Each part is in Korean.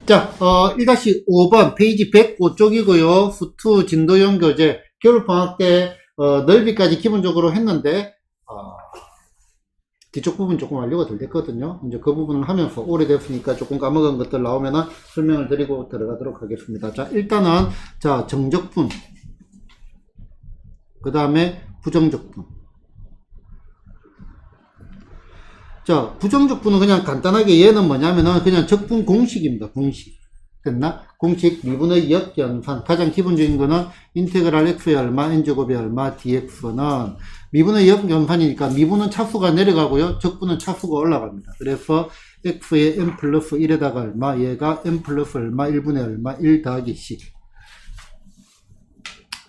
자, 1-5번 페이지 105쪽이고요. 수투 진도형 교재 겨울방학 때 넓이까지 기본적으로 했는데 뒤쪽 부분 조금 완료가 덜 됐거든요. 이제 그 부분을 하면서 오래됐으니까 조금 까먹은 것들 나오면은 설명을 드리고 들어가도록 하겠습니다. 자, 일단은 자 정적분, 그 다음에 부정적분. 자, 부정적분은 그냥 간단하게 얘는 뭐냐면은 그냥 적분 공식입니다. 공식. 됐나? 공식 미분의 역연산. 가장 기본적인 거는 인테그랄 x의 얼마, n제곱의 얼마, dx는 미분의 역연산이니까 미분은 차수가 내려가고요. 적분은 차수가 올라갑니다. 그래서 x의 n 플러스 1에다가 얼마, 얘가 n 플러스 얼마, 1분의 얼마, 1 더하기 c.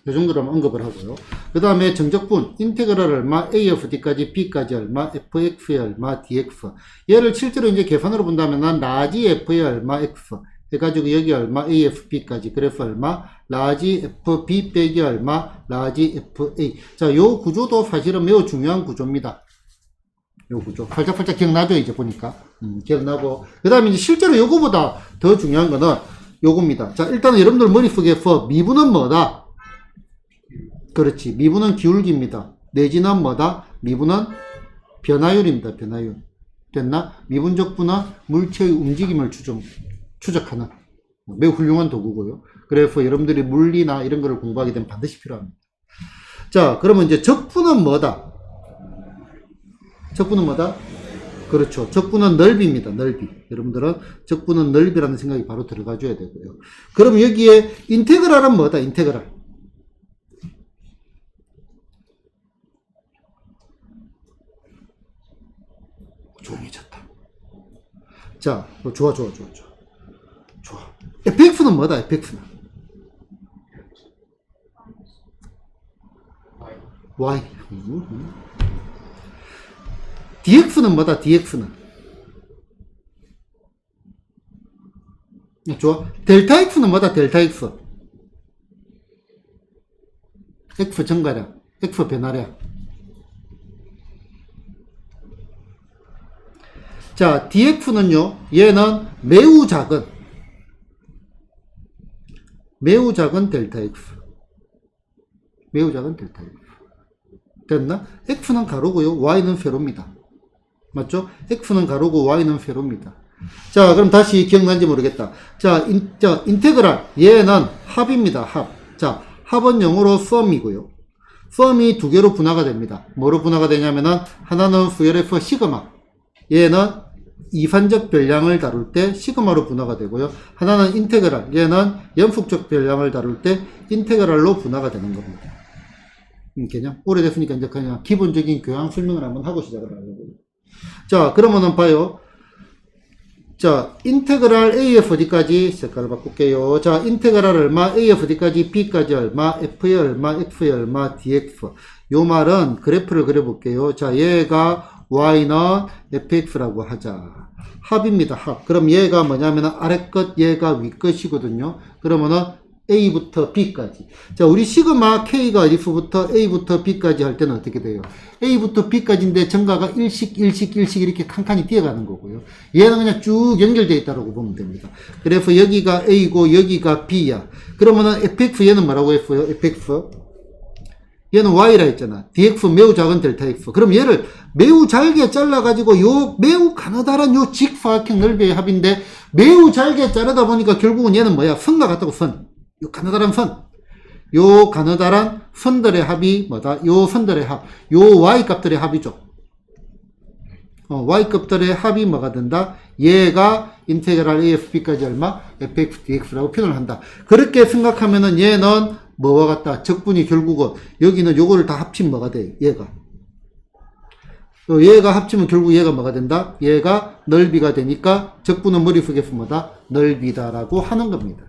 이 정도로만 언급을 하고요. 그 다음에 정적분, 인테그랄 얼마, a of d까지 b까지 얼마, fx의 얼마, dx. 얘를 실제로 이제 계산으로 본다면 라지 f의 얼마, x 해가지고 여기 얼마, a f b까지. 그래서 얼마, 라지 f b 빼기 얼마, 라지 f a. 자, 요 구조도 사실은 매우 중요한 구조입니다. 요 구조. 살짝 기억나죠? 이제 보니까. 기억나고. 그 다음에 이제 실제로 요거보다 더 중요한 거는 요겁니다. 자, 일단은 여러분들 머릿속에서 미분은 뭐다? 그렇지. 미분은 기울기입니다. 내지는 뭐다? 미분은 변화율입니다. 변화율. 됐나? 미분적분은 물체의 움직임을 추적하는 매우 훌륭한 도구고요. 그래서 여러분들이 물리나 이런 거를 공부하게 되면 반드시 필요합니다. 자, 그러면 이제 적분은 뭐다? 적분은 뭐다? 그렇죠. 적분은 넓이입니다. 넓이. 여러분들은 적분은 넓이라는 생각이 바로 들어가 줘야 되고요. 그럼 여기에 인테그랄은 뭐다? 인테그랄. 조용해졌다. 자, 좋아. fx는 뭐다? fx는 y. dx는 뭐다? dx는 좋아. 델타 x는 뭐다? 델타 x. x 증가량, x 변화량. 자, df는요, 얘는 매우 작은 델타 x. 매우 작은 델타 x. 됐나? x는 가로고요, y는 세로입니다. 맞죠? x는 가로고 y는 세로입니다. 자, 그럼 다시 기억난지 모르겠다. 자, 인테그랄. 얘는 합입니다. 합. 자, 합은 영어로 sum이고요. sum이 두 개로 분화가 됩니다. 뭐로 분화가 되냐면은, 하나는 수열에서 시그마. 얘는 이산적 별량을 다룰 때 시그마로 분화가 되고요. 하나는 인테그랄. 얘는 연속적 별량을 다룰 때 인테그랄로 분화가 되는 겁니다. 개념. 오래됐으니까 이제 그냥 기본적인 교양 설명을 한번 하고 시작을 하려고요. 자, 그러면은 봐요. 자, 인테그랄 AFD까지 색깔을 바꿀게요. 자, 인테그랄 얼마, AFD까지 B까지 얼마, F의 얼마, X의 얼마, DX. 요 말은 그래프를 그려볼게요. 자, 얘가 y는 fx라고 하자. 합입니다. 합. 그럼 얘가 뭐냐면 아래 것, 얘가 위 것이거든요. 그러면은 a부터 b까지. 자, 우리 시그마 k가 어디서부터 a부터 b까지 할 때는 어떻게 돼요? a부터 b까지인데 증가가 일씩 이렇게 칸칸이 뛰어가는 거고요. 얘는 그냥 쭉 연결되어 있다고 보면 됩니다. 그래서 여기가 a고 여기가 b야. 그러면은 fx 얘는 뭐라고 했어요? fx 얘는 y라 했잖아. dx 매우 작은 델타 x. 그럼 얘를 매우 잘게 잘라가지고 요 매우 가느다란 요 직사각형 넓이의 합인데 매우 잘게 자르다 보니까 결국은 얘는 뭐야? 선과 같다고 선. 요 가느다란 선. 요 가느다란 선들의 합이 뭐다? 요 선들의 합. 요 y 값들의 합이죠. y 값들의 합이 뭐가 된다? 얘가 인테그랄 AFB까지 얼마? fx dx라고 표현을 한다. 그렇게 생각하면은 얘는 뭐와 같다? 적분이 결국은 여기는 요거를 다 합치면 뭐가 돼? 얘가 합치면 결국 얘가 뭐가 된다? 얘가 넓이가 되니까 적분은 머릿속에서 뭐다? 넓이다라고 하는 겁니다.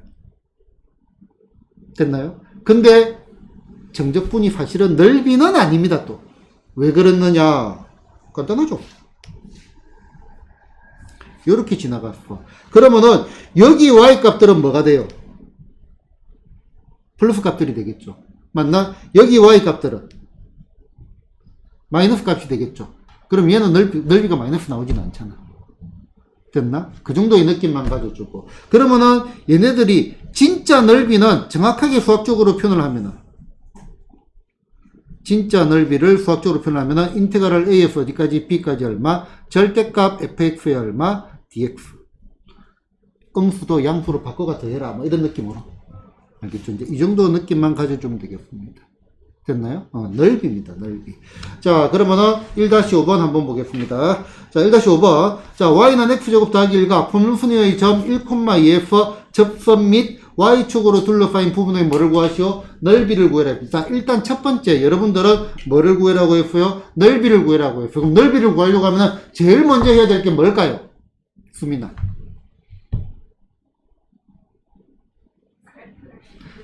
됐나요? 근데 정적분이 사실은 넓이는 아닙니다. 또 왜 그랬느냐? 간단하죠. 요렇게 지나갔어. 그러면은 여기 y 값들은 뭐가 돼요? 플러스 값들이 되겠죠. 맞나? 여기 y 값들은 마이너스 값이 되겠죠. 그럼 얘는 넓이가 마이너스 나오지는 않잖아. 됐나? 그 정도의 느낌만 가져주고. 그러면은 얘네들이 진짜 넓이는 정확하게 수학적으로 표현을 하면은, 진짜 넓이를 수학적으로 표현하면은 인테그랄 AF 어디까지? B까지 얼마? 절대값 fx의 얼마? dx. 음수도 양수로 바꿔가 더해라. 뭐 이런 느낌으로. 알겠죠? 이제 이 정도 느낌만 가져주면 되겠습니다. 됐나요? 넓이입니다. 넓이. 자, 그러면은 1-5번 한번 보겠습니다. 자, 1-5번. 자, y는 x제곱 더하기 1과 포물선의 점 1,2f 접선 및 y축으로 둘러싸인 부분의 뭐를 구하시오? 넓이를 구해라. 자, 일단 첫 번째, 여러분들은 뭐를 구해라고 했어요? 넓이를 구해라고 했어요. 그럼 넓이를 구하려고 하면은 제일 먼저 해야 될 게 뭘까요? 수민아.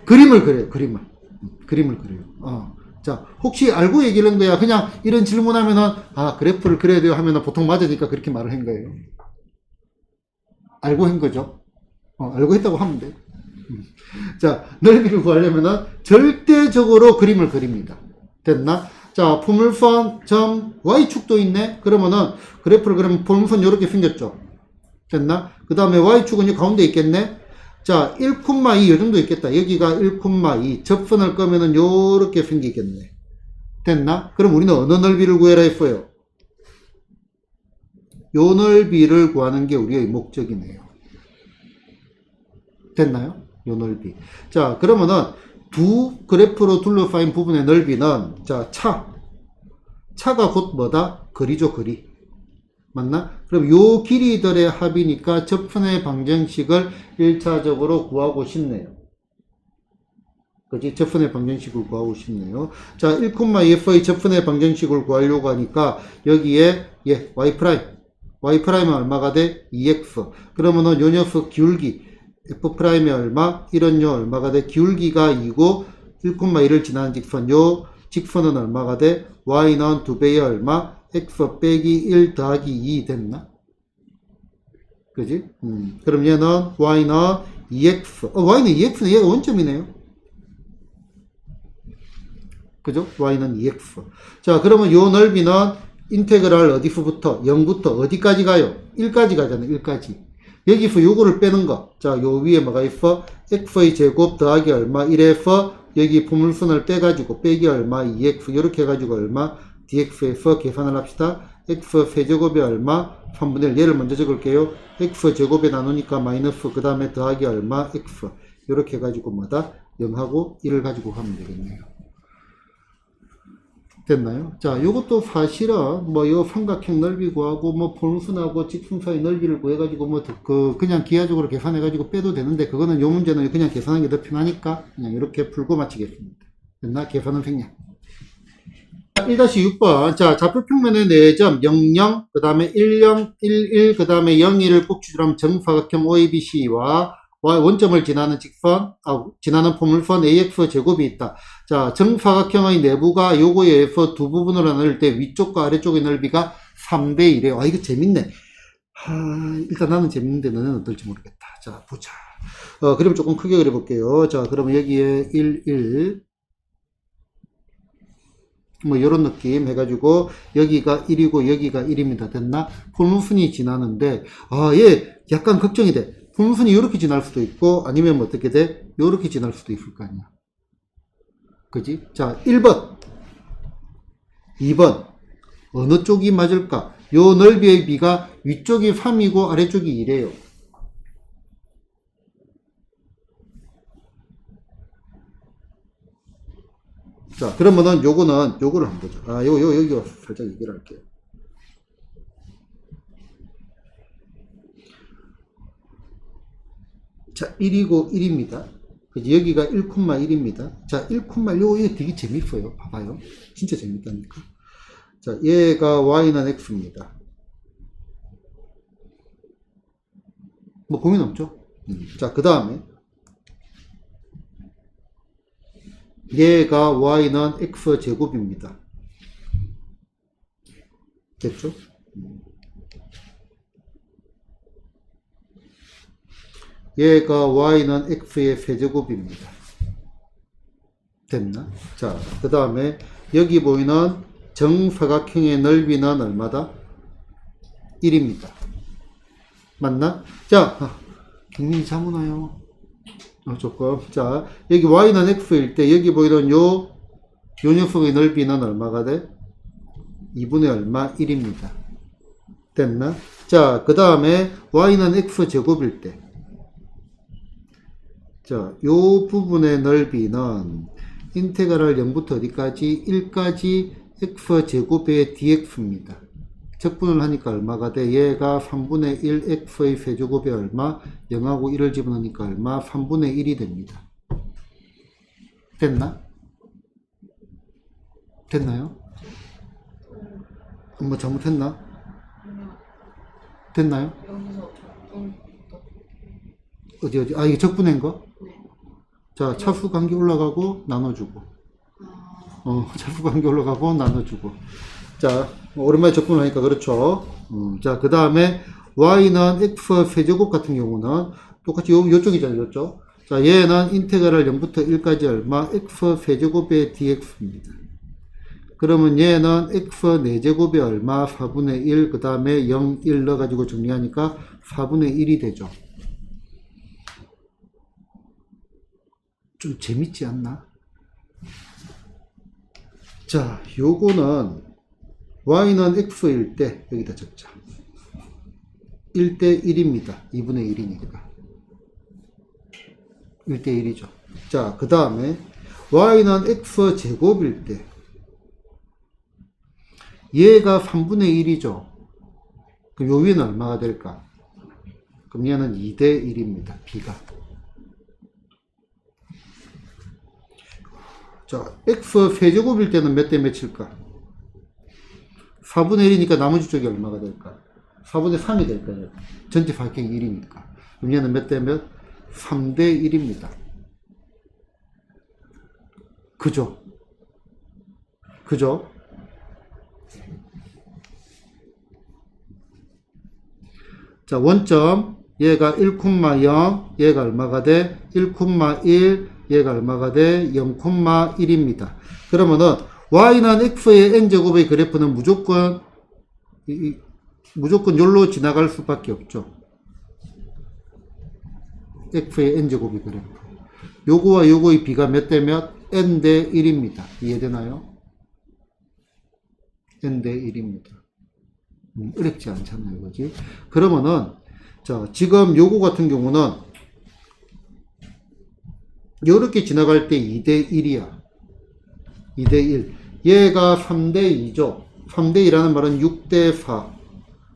그림을 그려요. 그림을 그려요. 자, 혹시 알고 얘기를 한 거야? 그냥 이런 질문하면은, 그래프를 그려야 돼요 하면은 보통 맞으니까 그렇게 말을 한 거예요. 알고 한 거죠? 알고 했다고 하면 돼. 자, 넓이를 구하려면은 절대적으로 그림을 그립니다. 됐나? 자, 포물선 점 y축도 있네? 그러면은 그래프를 그리면 포물선 이렇게 생겼죠? 됐나? 그 다음에 y축은 이 가운데 있겠네? 자, 1,2 요 정도 있겠다. 여기가 1,2 접선을 끄면은 요렇게 생기겠네. 됐나? 그럼 우리는 어느 넓이를 구해라 했어요? 요 넓이를 구하는 게 우리의 목적이네요. 됐나요? 요 넓이. 자, 그러면은 두 그래프로 둘러싸인 부분의 넓이는, 자, 차가 곧 뭐다? 거리죠, 거리. 맞나? 그럼 요 길이들의 합이니까 접선의 방정식을 1차적으로 구하고 싶네요. 그지? 접선의 방정식을 구하고 싶네요. 자, 1,2f의 접선의 방정식을 구하려고 하니까 여기에 y'은 얼마가 돼? 2x. 그러면은 요 녀석 기울기 f'의 얼마? 이런 요 얼마가 돼? 기울기가 2고 1,1을 지나는 직선, 요 직선은 얼마가 돼? y는 2배의 얼마? x 빼기 1 더하기 2 됐나? 그지? 그럼 얘는 y는 2x. y는 2x는 얘가 원점이네요. 그죠? y는 2x. 자, 그러면 요 넓이는 인테그랄 어디서부터? 0부터 어디까지 가요? 1까지 가잖아요. 1까지. 여기서 요거를 빼는 거. 자, 요 위에 뭐가 있어? x의 제곱 더하기 얼마? 1에서 여기 포물선을 빼가지고 빼기 얼마? 2x. 요렇게 해가지고 얼마? dx에서 계산을 합시다. x 세제곱이 얼마? 3분의 1. 얘를 먼저 적을게요. x 제곱에 나누니까 마이너스, 그 다음에 더하기 얼마? x. 요렇게 해가지고 뭐다? 0하고 1을 가지고 가면 되겠네요. 됐나요? 자, 요것도 사실은 요 삼각형 넓이 구하고 포물선하고 직선 사이 넓이를 구해가지고 그냥 기하적으로 계산해가지고 빼도 되는데, 그거는 요 문제는 그냥 계산하는 게 더 편하니까 그냥 이렇게 풀고 마치겠습니다. 됐나? 계산은 생략. 1-6번. 자, 좌표평면의 4점 00, 그 다음에 10, 11, 그 다음에 01을 꼭 추출하면 정사각형 OABC와 원점을 지나는 직선, 지나는 포물선 AX 제곱이 있다. 자, 정사각형의 내부가 요거에 의해서 두 부분으로 나눌 때 위쪽과 아래쪽의 넓이가 3대 1이에요. 이거 재밌네. 일단 나는 재밌는데 너는 어떨지 모르겠다. 자, 보자. 그럼 조금 크게 그려볼게요. 자, 그러면 여기에 11, 요런 느낌 해가지고 여기가 1이고 여기가 1입니다. 됐나? 포물선이 지나는데 얘 약간 걱정이 돼. 포물선이 이렇게 지날 수도 있고 아니면 어떻게 돼? 요렇게 지날 수도 있을 거 아니야. 그지? 자, 1번 2번 어느 쪽이 맞을까? 요 넓이의 비가 위쪽이 3이고 아래쪽이 2래요. 자, 그러면은 요거를 한번 보자. 여기 살짝 얘기를 할게요. 자, 1이고 1입니다. 여기가 1,1입니다. 자, 1,1, 이거 되게 재밌어요. 봐봐요. 진짜 재밌다니까. 자, 얘가 y는 x입니다. 고민 없죠? 자, 그 다음에 얘가 y는 x제곱입니다. 됐죠? 얘가 y는 x의 세제곱입니다. 됐나? 자, 그 다음에 여기 보이는 정사각형의 넓이는 얼마다? 1입니다. 맞나? 자, 경민이 잠 오나요? 조금. 자, 여기 y는 x일 때 여기 보이던 요 녀석의 넓이는 얼마가 돼? 2분의 얼마? 1입니다. 됐나? 자, 그 다음에 y는 x제곱일 때. 자, 요 부분의 넓이는 인테그랄 0부터 어디까지? 1까지 x제곱의 dx입니다. 적분을 하니까 얼마가 돼? 얘가 3분의 1 x의 세제곱이 얼마? 0하고 1을 집어넣으니까 얼마? 3분의 1이 됩니다. 됐나? 됐나요? 뭐 잘못했나? 됐나요? 어디? 아, 이게 적분한 거? 자, 차수 관계 올라가고 나눠주고. 차수 관계 올라가고 나눠주고. 자, 오랜만에 적분을 하니까 그렇죠. 자, 그 다음에 y는 x 세제곱 같은 경우는 똑같이 요쪽이잖아요, 요쪽. 자, 얘는 인테그랄 0부터 1까지 얼마? x 세제곱의 dx입니다. 그러면 얘는 x 4제곱이 얼마? 4분의 1, 그 다음에 0, 1 넣어가지고 정리하니까 4분의 1이 되죠. 좀 재밌지 않나? 자, 요거는 y는 x일 때 여기다 적자. 1대 1입니다. 2분의 1이니까. 1대 1이죠. 자, 그 다음에 y는 x제곱일 때 얘가 3분의 1이죠. 그럼 요 위는 얼마가 될까? 그럼 얘는 2대 1입니다. b가. 자, x 세제곱일 때는 몇 대 몇일까? 4분의 1이니까 나머지 쪽이 얼마가 될까? 4분의 3이 될 거예요. 전체 발경이 1이니까. 그럼 얘는 몇 대 몇? 3대 1입니다. 그죠? 그죠? 자, 원점. 얘가 1,0, 얘가 얼마가 돼? 1,1, 얘가 얼마가 돼? 0,1입니다. 그러면은 y는 x의 n제곱의 그래프는 무조건 여기로 지나갈 수밖에 없죠. x의 n제곱의 그래프. 요거와 요거의 비가 몇 대 몇? n 대 1입니다. 이해되나요? n 대 1입니다. 어렵지 않잖아요. 그지? 그러면은 자, 지금 요거 같은 경우는 요렇게 지나갈 때 2대 1이야. 2대 1. 얘가 3대 2죠. 3대 2라는 말은 6대 4.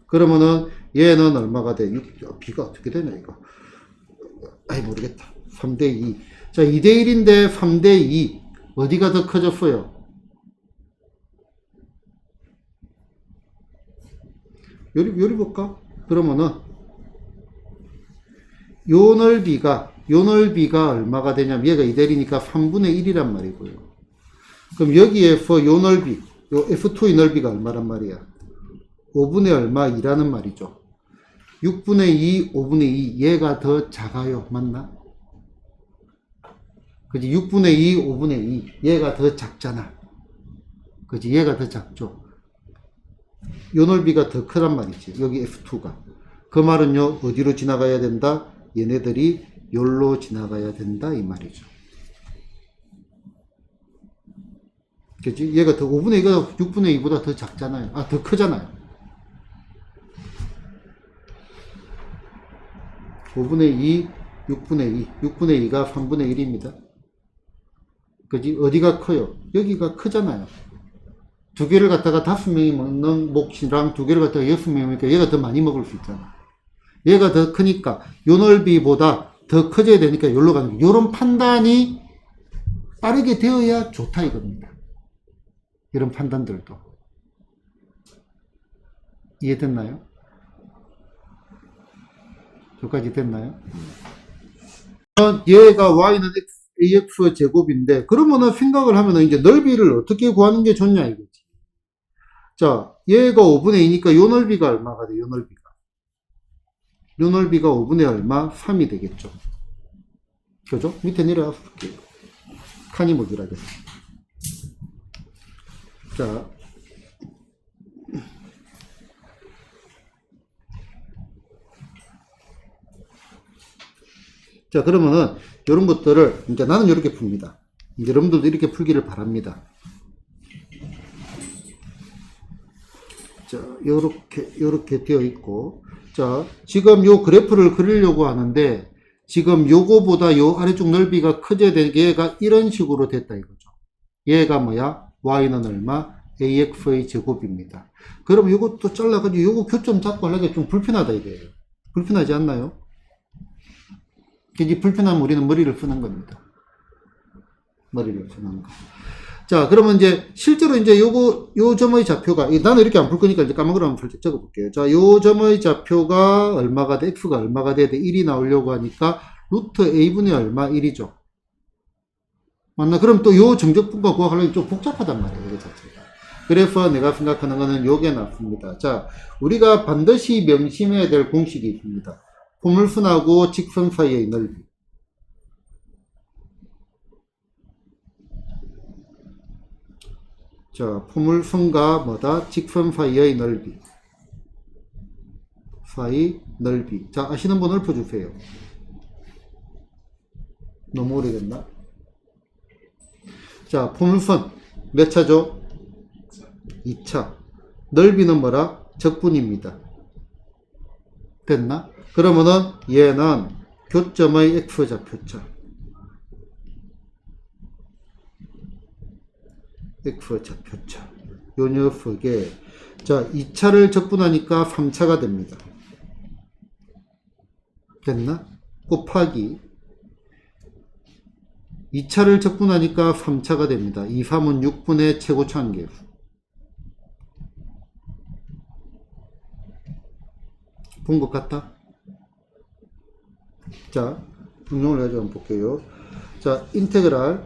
그러면은 얘는 얼마가 돼? b가 어떻게 되냐 이거. 아이 모르겠다. 3대 2. 자, 2대 1인데 3대 2. 어디가 더 커졌어요? 요리 볼까? 그러면은 요 넓이가 얼마가 되냐면 얘가 2대 1이니까 3분의 1이란 말이고요. 그럼 여기에서 요 넓이, 요 F2의 넓이가 얼마란 말이야? 5분의 얼마 2라는 말이죠. 6분의 2, 5분의 2, 얘가 더 작아요. 맞나? 그지? 6분의 2, 5분의 2, 얘가 더 작잖아. 그지? 얘가 더 작죠. 요 넓이가 더 크단 말이지. 여기 F2가. 그 말은요, 어디로 지나가야 된다? 얘네들이 요로 지나가야 된다. 이 말이죠. 그치? 얘가 더 5분의 2가 6분의 2보다 더 작잖아요. 아, 더 크잖아요. 5분의 2, 6분의 2. 6분의 2가 3분의 1입니다. 그지? 어디가 커요? 여기가 크잖아요. 두 개를 갖다가 5명이 먹는 몫이랑 두 개를 갖다가 6명이 먹으니까 얘가 더 많이 먹을 수 있잖아. 얘가 더 크니까 요 넓이보다 더 커져야 되니까 여기로 가는 거예요. 요런 판단이 빠르게 되어야 좋다 이겁니다. 이런 판단들도. 이해됐나요? 여기까지 됐나요? 얘가 y는 ax 제곱인데 그러면은 생각을 하면은 이제 넓이를 어떻게 구하는 게 좋냐 이거지. 자, 얘가 5분의 2니까 요 넓이가 얼마가 돼? 요 넓이가. 요 넓이가 5분의 얼마? 3이 되겠죠. 그죠? 밑에 내려와 볼게요. 칸이 모자라겠어. 자, 자, 그러면은 이런 것들을 이제 나는 이렇게 풉니다. 여러분들도 이렇게 풀기를 바랍니다. 자, 요렇게 되어 있고, 자, 지금 요 그래프를 그리려고 하는데, 지금 요거보다 요 아래쪽 넓이가 커져야 되는 게 얘가 이런 식으로 됐다 이거죠. 얘가 뭐야? y는 얼마? ax의 제곱입니다. 그럼 요것도 잘라가지고 요거 교점 잡고 하려니까 좀 불편하다 이거예요. 불편하지 않나요? 이제 불편하면 우리는 머리를 쓰는 겁니다. 머리를 쓰는 거. 자, 그러면 이제 실제로 이제 요 점의 좌표가, 나는 이렇게 안 풀 거니까 이제 까만 거로 한번 살짝 적어 볼게요. 자, 요 점의 좌표가 얼마가 돼? x가 얼마가 돼야 돼? 1이 나오려고 하니까 루트 a분의 얼마? 1이죠. 맞나? 그럼 또 요 정적분과 구하려면 좀 복잡하단 말이에요. 이거 자체가. 그래서 내가 생각하는 거는 요게 낫습니다. 자, 우리가 반드시 명심해야 될 공식이 있습니다. 포물선하고 직선 사이의 넓이. 자, 포물선과 뭐다? 직선 사이의 넓이. 사이 넓이. 자, 아시는 분 읊어주세요. 너무 오래됐나? 자, 포물선 몇 차죠? 2차. 넓이는 뭐라? 적분입니다. 됐나? 그러면은 얘는 교점의 x좌표차. x좌표차. 요 녀석에 자, 2차를 적분하니까 3차가 됩니다. 됐나? 곱하기 2차를 적분하니까 3차가 됩니다. 2, 3은 6분의 최고차 한계수. 본 것 같다? 자, 응용을 해서 한번 볼게요. 자, 인테그랄,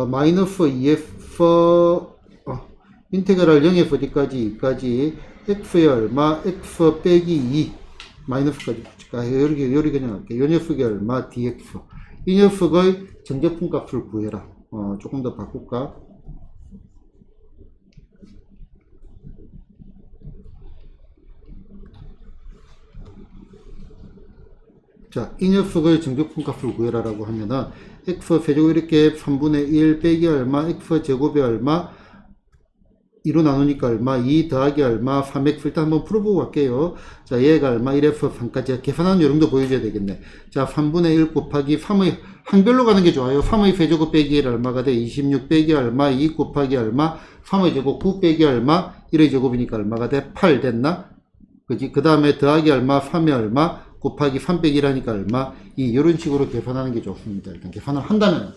마이너스 2f, 인테그랄 0에서 어디까지? 2까지, x의 얼마, x 빼기 2, 마이너스까지 붙일까? 여기 그냥 할게요. 이 녀석이 얼마, dx. 이 녀석의 정제품 값을 구해라. 조금 더 바꿀까? 자, 이 녀석의 정제품 값을 구해라라고 하면은, x 세제곱 이렇게 3분의 1 빼기 얼마, x 제곱이 얼마, 2로 나누니까 얼마, 2 더하기 얼마, 3x 일단 한번 풀어보고 갈게요. 자, 얘가 얼마, 1에서 3까지 계산하는 요령도 보여줘야 되겠네. 자, 3분의 1 곱하기 3의 항별로 가는 게 좋아요. 3의 세제곱 빼기 1 얼마가 돼? 26 빼기 얼마, 2 곱하기 얼마, 3의 제곱 9 빼기 얼마, 1의 제곱이니까 얼마가 돼? 8 됐나? 그지? 그 다음에 더하기 얼마, 3의 얼마, 곱하기 3 빼기 1하니까 얼마, 이런 식으로 계산하는 게 좋습니다. 일단 계산을 한다면.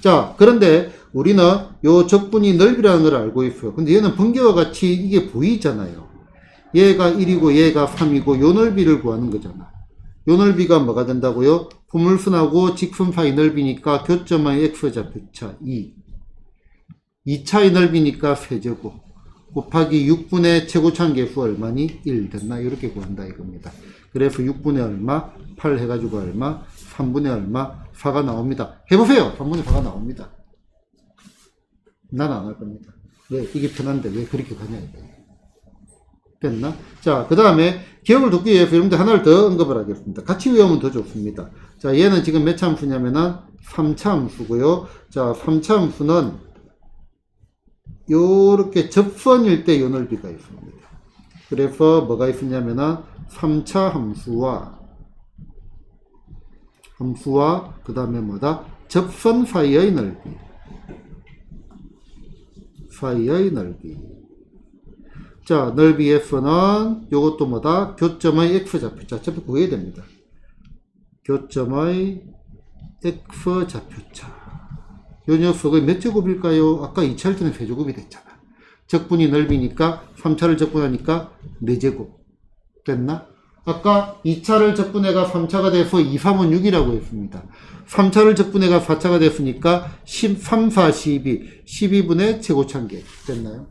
자, 그런데 우리는 요 적분이 넓이라는 걸 알고 있어요. 근데 얘는 번개와 같이 이게 보이잖아요. 얘가 1이고 얘가 3이고 요 넓이를 구하는 거잖아. 요 넓이가 뭐가 된다고요? 포물선하고 직선 사이 넓이니까 교점의 x좌표차 2. 2차의 넓이니까 세제곱. 곱하기 6분의 최고차한 개수 얼마니? 1 됐나? 이렇게 구한다 이겁니다. 그래서 6분의 얼마? 8 해가지고 얼마? 3분의 얼마? 4가 나옵니다. 해보세요. 3분의 4가 나옵니다. 난 안 할 겁니다. 왜? 이게 편한데 왜 그렇게 가냐 이거. 됐나? 자, 그 다음에 기억을 돕기 위해서 여러분들 하나를 더 언급을 하겠습니다. 같이 외우면 더 좋습니다. 자, 얘는 지금 몇 차 함수냐면은 3차 함수고요. 자, 3차 함수는 요렇게 접선일 때 요 넓이가 있습니다. 그래서 뭐가 있었냐면은 3차 함수와 그 다음에 뭐다? 접선 사이의 넓이. 자, 넓이에서는 요것도 뭐다? 교점의 x좌표차. 어차피 구해야 됩니다. 교점의 x좌표차. 요 녀석의 몇 제곱일까요? 아까 2차일 때는 세제곱이 됐잖아. 적분이 넓이니까 3차를 적분하니까 4제곱. 됐나? 아까 2차를 적분해가 3차가 돼서 2, 3은 6이라고 했습니다. 3차를 적분해가 4차가 됐으니까 3, 4, 12. 12분의 최고차한계. 됐나요?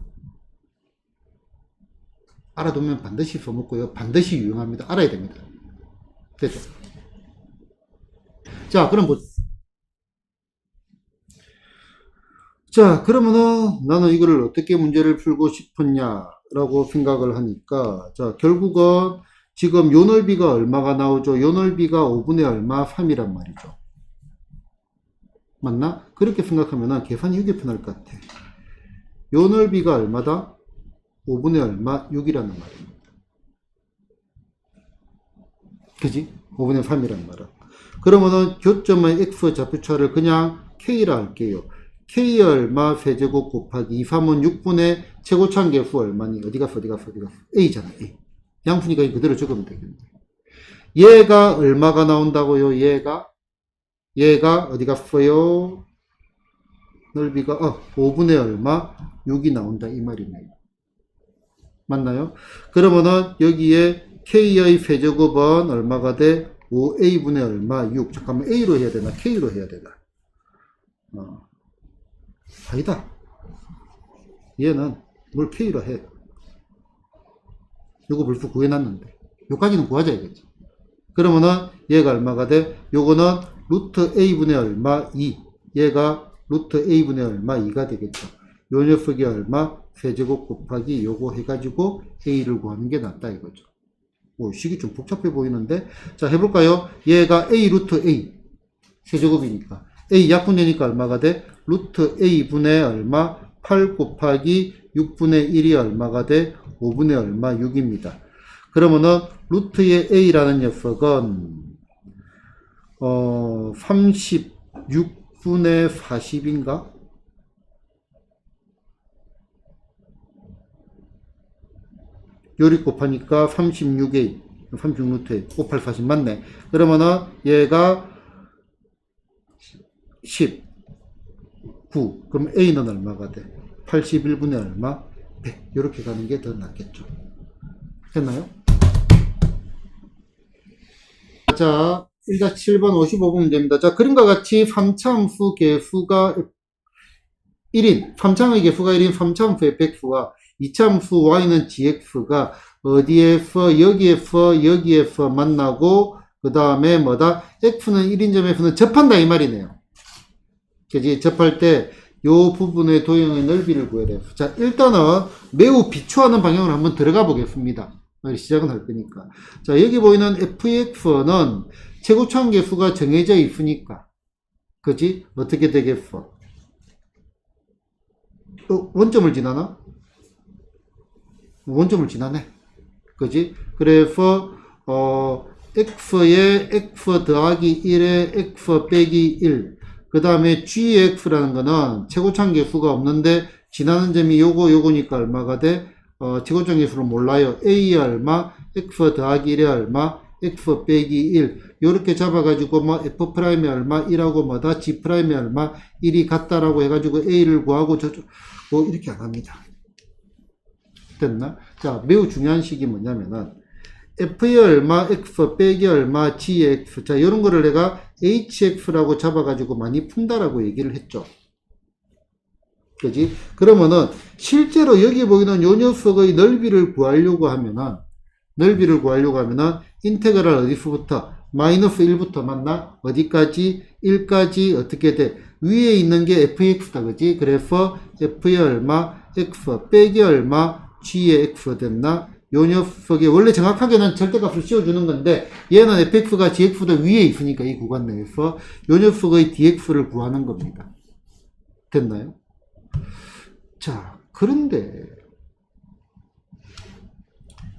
알아두면 반드시 써먹고요. 반드시 유용합니다. 알아야 됩니다. 됐죠? 자, 그럼 뭐. 자, 그러면은 나는 이거를 어떻게 문제를 풀고 싶었냐라고 생각을 하니까, 자, 결국은 지금 요 넓이가 얼마가 나오죠? 요 넓이가 5분의 얼마 3이란 말이죠. 맞나? 그렇게 생각하면 계산이 이게 편할 것 같아. 요 넓이가 얼마다? 5분의 얼마? 6이라는 말입니다. 그지? 5분의 3이란 말은. 그러면은 교점의 x 좌표차를 그냥 k라 할게요. k 얼마 세제곱 곱하기 2, 3은 6분의 최고차함계수 얼마니? 어디 갔어? a잖아. a. 양푼이니까 그대로 적으면 되겠네. 얘가 얼마가 나온다고요? 얘가 어디 갔어요? 넓이가 5분의 얼마? 6이 나온다 이 말이네요. 맞나요? 그러면은 여기에 k의 세제곱은 얼마가 돼? 5a분의 얼마? 6. 잠깐만 a로 해야 되나? k로 해야 되나? 아니다. 얘는 뭘 k로 해. 요거 벌써 구해놨는데 요까지는 구하자야겠지. 그러면은 얘가 얼마가 돼? 요거는 루트 a분의 얼마? 2. 얘가 루트 a분의 얼마? 2가 되겠죠. 요 녀석이 얼마? 세제곱 곱하기 요거 해가지고 a를 구하는 게 낫다 이거죠. 식이 좀 복잡해 보이는데, 자 해볼까요? 얘가 a 루트 a 세제곱이니까 a 약분되니까 얼마가 돼? 루트 a분의 얼마? 8 곱하기 6분의 1이 얼마가 돼? 5분의 얼마? 6입니다. 그러면은 루트의 a라는 녀석은 36분의 40인가? 요리 곱하니까 36a 36루트 58, 40 맞네. 그러면은 얘가 19. 그럼 a는 얼마가 돼? 81분의 얼마? 100. 이렇게 가는 게 더 낫겠죠. 됐나요? 자, 1-7번 55번 문제입니다. 자, 그림과 같이 3차함수 개수가 1인, 3차함의 개수가 1인 3차함수 fx와 2차함수 y는 gx가 어디에서 여기에서 만나고 그 다음에 뭐다? x는 1인점에서는 접한다 이 말이네요. 그지? 접할 때 요 부분의 도형의 넓이를 구해야 돼요. 자, 일단은 매우 비추하는 방향으로 한번 들어가 보겠습니다. 시작은 할 거니까. 자, 여기 보이는 fx는 최고차함 계수가 정해져 있으니까. 그지? 어떻게 되겠어? 원점을 지나나? 원점을 지나네. 그지? 그래서, x에 x 더하기 1에 x 빼기 1. 그 다음에 gx라는 거는 최고차함 계수가 없는데, 지나는 점이 요거니까 얼마가 돼? 최고차함 계수를 몰라요. a의 얼마, x 더하기 1의 얼마, x 빼기 1. 요렇게 잡아가지고, 뭐, f'의 얼마, 1하고 뭐다, g'의 얼마, 1이 같다라고 해가지고 a를 구하고, 이렇게 안 합니다. 됐나? 자, 매우 중요한 식이 뭐냐면은, f의 얼마, x 빼기 얼마, gx. 자, 요런 거를 내가 hx라고 잡아가지고 많이 푼다라고 얘기를 했죠. 그지? 그러면은, 실제로 여기 보이는 요 녀석의 넓이를 구하려고 하면은, 인테그랄 어디서부터? 마이너스 1부터 맞나? 어디까지? 1까지 어떻게 돼? 위에 있는 게 fx다, 그지? 그래서 f의 얼마, x 빼기 얼마, g의 x 됐나? 요 녀석이 원래 정확하게는 절대값을 씌워주는 건데 얘는 fx가 gx보다 위에 있으니까 이 구간 내에서 요 녀석의 dx를 구하는 겁니다. 됐나요? 자, 그런데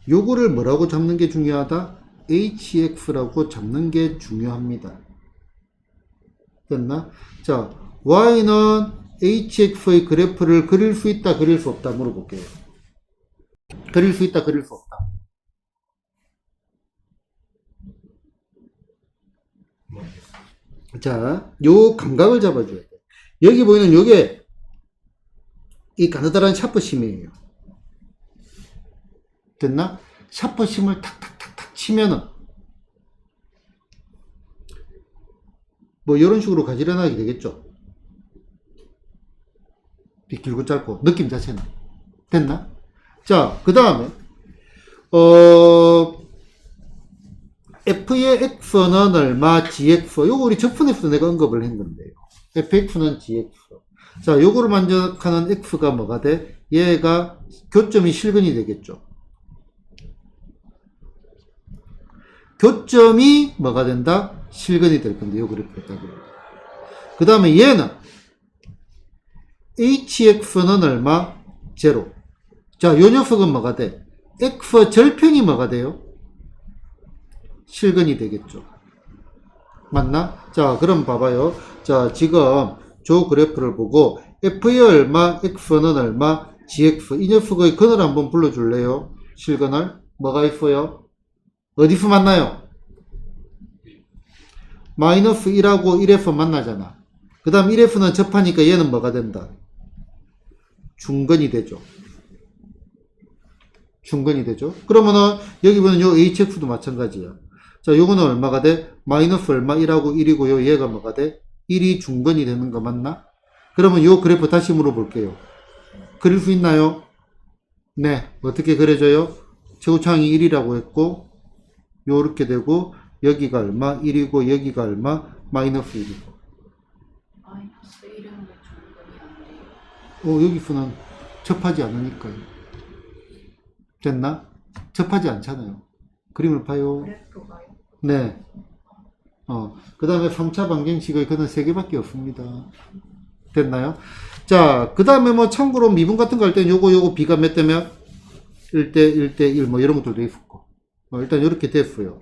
요거를 뭐라고 잡는 게 중요하다? hx라고 잡는 게 중요합니다. 됐나? 자, y는 hx의 그래프를 그릴 수 있다, 그릴 수 없다 물어볼게요. 그릴 수 있다, 그릴 수 없다. 자, 요 감각을 잡아줘야 돼. 여기 보이는 요게 이 가느다란 샤프심이에요. 됐나? 샤프심을 탁탁탁탁 치면은 뭐 이런 식으로 가지런하게 되겠죠. 길고 짧고 느낌 자체는 됐나? 자, 그 다음에 f의 x는 얼마, gx. 요거 우리 적분에서도 내가 언급을 했는데요. fx는 gx. 자, 요거를 만족하는 x가 뭐가 돼? 얘가 교점이 실근이 되겠죠. 교점이 뭐가 된다? 실근이 될 건데, 요 그래프를 따고. 그 다음에 얘는 hx는 얼마? 제로. 자, 요 녀석은 뭐가 돼? x 절편이 뭐가 돼요? 실근이 되겠죠. 맞나? 자, 그럼 봐봐요. 자, 지금 저 그래프를 보고 f의 얼마, x는 얼마, gx. 이 녀석의 근을 한번 불러줄래요? 실근을. 뭐가 있어요? 어디서 만나요? 마이너스 1하고 1에서 만나잖아. 그 다음 1F는 접하니까 얘는 뭐가 된다? 중근이 되죠. 중근이 되죠. 그러면은 여기 보면 요 HX도 마찬가지야. 자, 요거는 얼마가 돼? 마이너스 얼마? 1하고 1이고요. 얘가 뭐가 돼? 1이 중근이 되는 거 맞나? 그러면 요 그래프 다시 물어볼게요. 그릴 수 있나요? 네. 어떻게 그려져요? 최고차항이 1이라고 했고 요렇게 되고 여기가 얼마? 1이고 여기가 얼마? 마이너스 1이고. 마이너스 1은 왜 중근이 안 돼요? 여기서는 접하지 않으니까요. 됐나? 접하지 않잖아요. 그림을 봐요. 그래프가요? 네. 그 다음에 3차 방정식의 근은 3개밖에 없습니다. 됐나요? 자, 그 다음에 뭐 참고로 미분 같은 거 할 때는 요거 B가 몇 대면? 1대 1대 1 뭐 이런 것들도 있었고. 일단 이렇게 됐어요.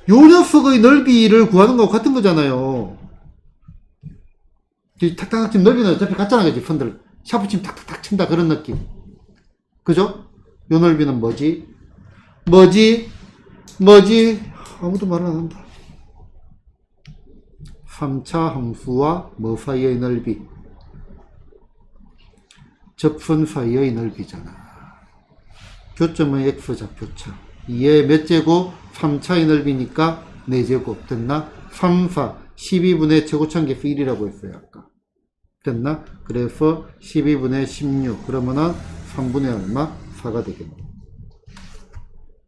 요 녀석의 넓이를 구하는 거하고 같은 거잖아요. 탁탁탁 치면 넓이는 어차피 같잖아, 그지? 펀들. 샤프 치면 탁탁탁 친다, 그런 느낌. 그죠? 요 넓이는 뭐지? 아무도 말 안 한다. 3차 함수와 뭐 사이의 넓이? 접선 사이의 넓이잖아. 교점의 x 좌표차. 2의 몇 제곱? 3차의 넓이니까 4제곱. 됐나? 3, 4. 12분의 최고차항 개수 1이라고 했어요, 아까. 됐나? 그래서 12분의 16. 그러면은 3분의 얼마? 4가 되겠네.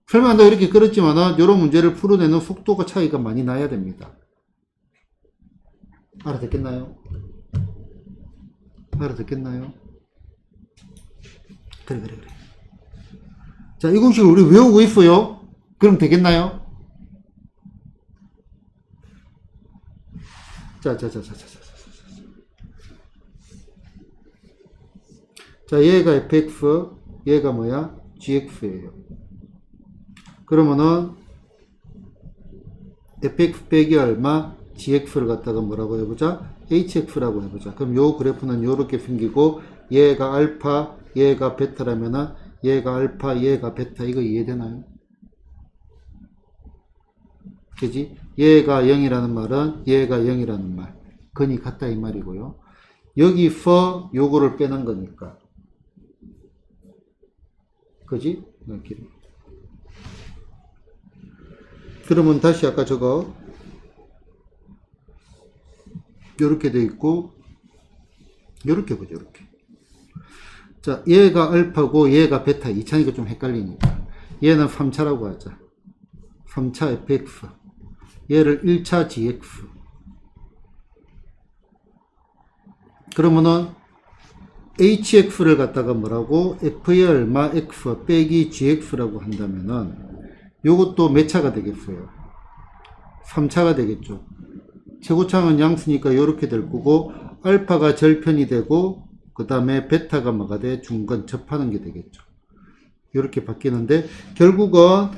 설명한다고 이렇게 끌었지만은, 요런 문제를 풀어내는 속도가 차이가 많이 나야 됩니다. 알아듣겠나요? 그래. 자, 이 공식을 우리 외우고 있어요. 그럼 되겠나요? 자, 얘가 fx, 얘가 뭐야? gx예요. 그러면은 fx 빼기 얼마? gx를 갖다가 뭐라고 해보자? hx라고 해보자. 그럼 요 그래프는 요렇게 생기고, 얘가 알파, 얘가 베타라면은 얘가 알파, 얘가 베타. 이거 이해되나요? 그지? 얘가 0이라는 말은 얘가 0이라는 말. 근이 같다 이 말이고요. 여기서 요거를 빼는 거니까. 그지? 이렇게. 그러면 다시 아까 저거 요렇게 돼 있고 요렇게 보죠. 요렇게. 자, 얘가 알파고 얘가 베타. 2차니까 좀 헷갈리니까 얘는 3차라고 하자. 3차 fx, 얘를 1차 gx. 그러면은 hx를 갖다가 뭐라고? f의 얼마 x 빼기 gx라고 한다면은 요것도 몇 차가 되겠어요? 3차가 되겠죠. 최고차항은 양수니까 요렇게 될 거고, 알파가 절편이 되고, 그 다음에 베타가 뭐가 돼? 중간 접하는 게 되겠죠. 요렇게 바뀌는데, 결국은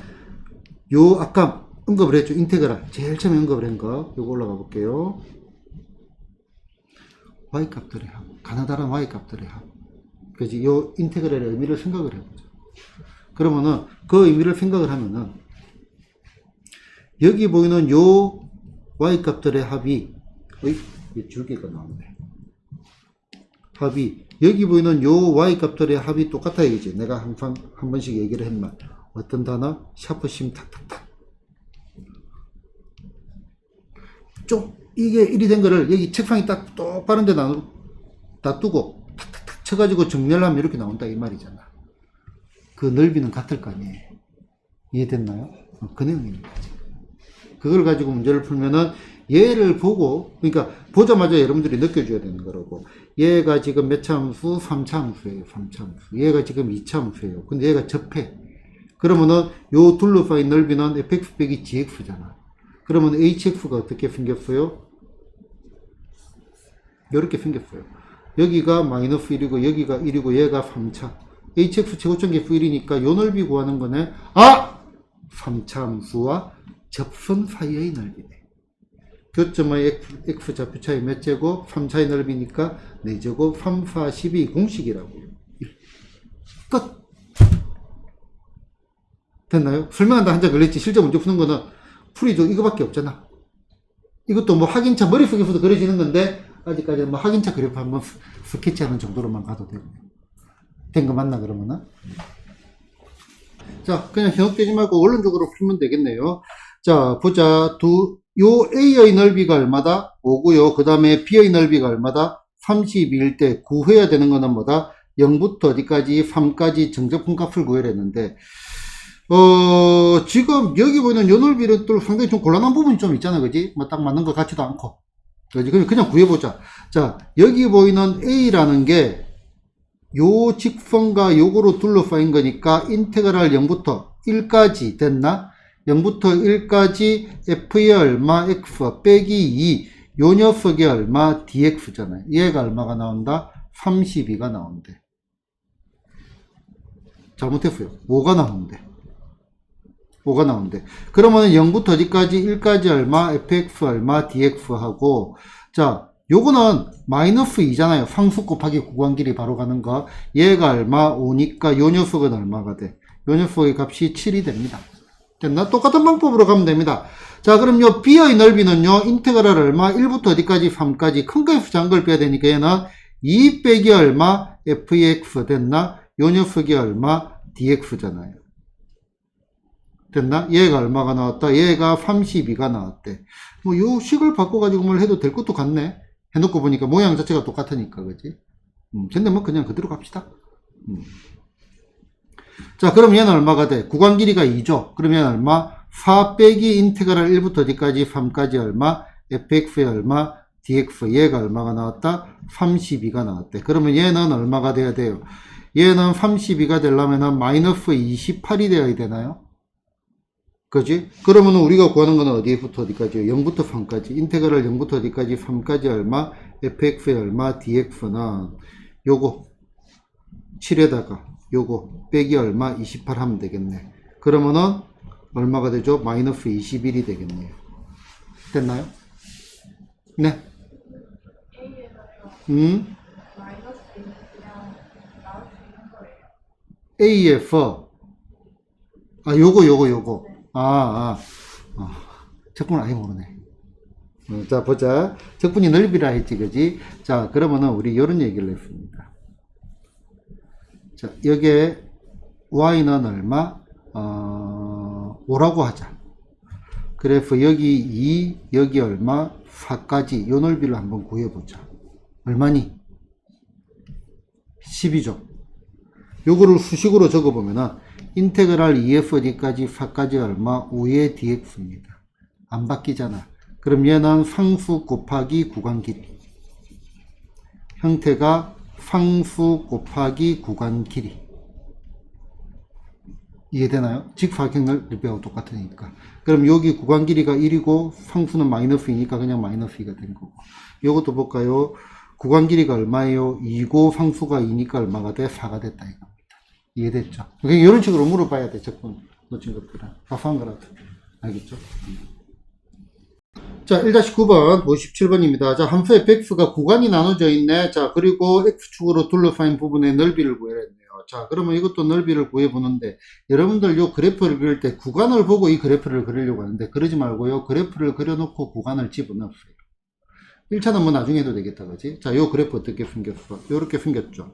요 아까 언급을 했죠. 인테그랄. 제일 처음에 언급을 한 거. 요거 올라가 볼게요. y값들의 합. 가나다란 y값들의 합. 그지? 요 인테그랄의 의미를 생각을 해보죠. 그러면은 그 의미를 생각을 하면은 여기 보이는 요 y값들의 합이 줄기가 나오네. 합이 여기 보이는 요 y값들의 합이 똑같아 이거지. 내가 항상 한 번씩 얘기를 했만. 어떤 단어? 샤프심 탁탁탁. 이게 1이 된 거를 여기 책상에 딱 똑바른 데 놔두고 탁탁탁 쳐가지고 정렬하면 이렇게 나온다 이 말이잖아. 그 넓이는 같을 거 아니에요. 이해됐나요? 그 내용입니다. 그걸 가지고 문제를 풀면은 얘를 보고, 그러니까 보자마자 여러분들이 느껴줘야 되는 거라고. 얘가 지금 몇 차 함수? 3차 함수예요. 3차 함수. 얘가 지금 2차 함수예요. 근데 얘가 접해. 그러면은 요 둘러싸인 넓이는 fx 빼기 gx잖아. 그러면 hx가 어떻게 생겼어요? 이렇게 생겼어요. 여기가 마이너스 1이고 여기가 1이고 얘가 3차. hx 최고점계 1이니까 요 넓이 구하는 거네. 아! 3차 함수와 접선 사이의 넓이네. 교점의 x 좌표 차이 몇 제곱? 3차의 넓이니까 4제곱 3, 4, 12 공식이라고요. 끝! 됐나요? 설명한다 한자 걸렸지. 실제 문제 푸는 거는 풀이도 이거밖에 없잖아. 이것도 뭐 확인차 머릿속에서도 그려지는 건데 아직까지는 뭐 확인차 그래프 한번 스케치하는 정도로만 가도 되고. 된 거 맞나 그러면은? 자, 그냥 현혹되지 말고 원론적으로 풀면 되겠네요. 자, 보자. 요 A의 넓이가 얼마다? 5고요. 그 다음에 B의 넓이가 얼마다? 32일 때 구해야 되는 거는 뭐다? 0부터 어디까지? 3까지 정적분 값을 구해야 했는데 지금 여기 보이는 요 넓이는 또 상당히 좀 곤란한 부분이 좀 있잖아. 그지? 뭐 딱 맞는 것 같지도 않고. 그지? 그냥 구해보자. 자, 여기 보이는 A라는 게 요 직선과 요거로 둘러싸인 거니까 인테그랄 0부터 1까지 됐나? 0부터 1까지 f의 얼마 x 빼기 2 요 녀석의 얼마 dx잖아요. 얘가 얼마가 나온다? 32가 나온대. 잘못했어요. 5가 나온대. 5가 나온대. 그러면 0부터 어디까지? 1까지 얼마? fx 얼마? dx 하고 자 요거는 마이너스 2잖아요. 상수 곱하기 구간 길이 바로 가는 거. 얘가 얼마? 5니까 요 녀석은 얼마가 돼? 요 녀석의 값이 7이 됩니다. 됐나? 똑같은 방법으로 가면 됩니다. 자, 그럼 요 B의 넓이는요, 인테그랄 얼마? 1부터 어디까지? 3까지. 큰 거에서 작은 걸 빼야 되니까 얘는 2 빼기 얼마? fx 됐나? 요 녀석이 얼마? dx잖아요. 됐나? 얘가 얼마가 나왔다? 얘가 32가 나왔대. 뭐, 요 식을 바꿔가지고 뭘 해도 될 것도 같네. 해놓고 보니까 모양 자체가 똑같으니까, 그지? 근데 뭐 그냥 그대로 갑시다. 자, 그럼 얘는 얼마가 돼? 구간 길이가 2죠? 그러면 얼마? 4 빼기 인테그랄 1부터 어디까지? 3까지 얼마? fx의 얼마? dx. 얘가 얼마가 나왔다? 32가 나왔대. 그러면 얘는 얼마가 돼야 돼요? 얘는 32가 되려면 마이너스 28이 되어야 되나요? 그지? 그러면 우리가 구하는 거는 어디부터 어디까지요? 0부터 3까지. 인테그랄 0부터 어디까지? 3까지 얼마? fx의 얼마? dx는 요거 7에다가 요거 빼기 얼마? 28 하면 되겠네. 그러면은 얼마가 되죠? 마이너스 21이 되겠네요. 됐나요? 네. A에서 요거 적분 아예 모르네. 자, 보자. 적분이 넓이라 했지, 그지? 자, 그러면은 우리 요런 얘기를 했습니다. 자, 여기에 y는 얼마? 5라고 하자. 그래서 여기 2, 여기 얼마? 4까지 요 넓이를 한번 구해보자. 얼마니? 10이죠. 요거를 수식으로 적어보면은 인테그랄 2f 어디까지 4까지 얼마? 5의 dx입니다. 안 바뀌잖아. 그럼 얘는 상수 곱하기 구간 길이. 형태가 상수 곱하기 구간 길이. 이해되나요? 직사각형 넓이하고 똑같으니까. 그럼 여기 구간 길이가 1이고 상수는 마이너스 2니까 그냥 마이너스 2가 된 거고. 요것도 볼까요? 구간 길이가 얼마예요? 2고 상수가 2니까 얼마가 돼? 4가 됐다 이겁니다. 이해됐죠? 이런 식으로 물어봐야 돼. 적분 놓친 것들은. 사소한 거라도. 알겠죠? 자, 1-9번, 57번입니다. 자, 함수 fx가 구간이 나눠져 있네. 자, 그리고 x축으로 둘러싸인 부분의 넓이를 구해야 했네요. 자, 그러면 이것도 넓이를 구해보는데, 여러분들 요 그래프를 그릴 때 구간을 보고 이 그래프를 그리려고 하는데, 그러지 말고요. 그래프를 그려놓고 구간을 집어넣었어요. 1차는 뭐 나중에 해도 되겠다, 그지? 자, 요 그래프 어떻게 생겼어? 요렇게 생겼죠.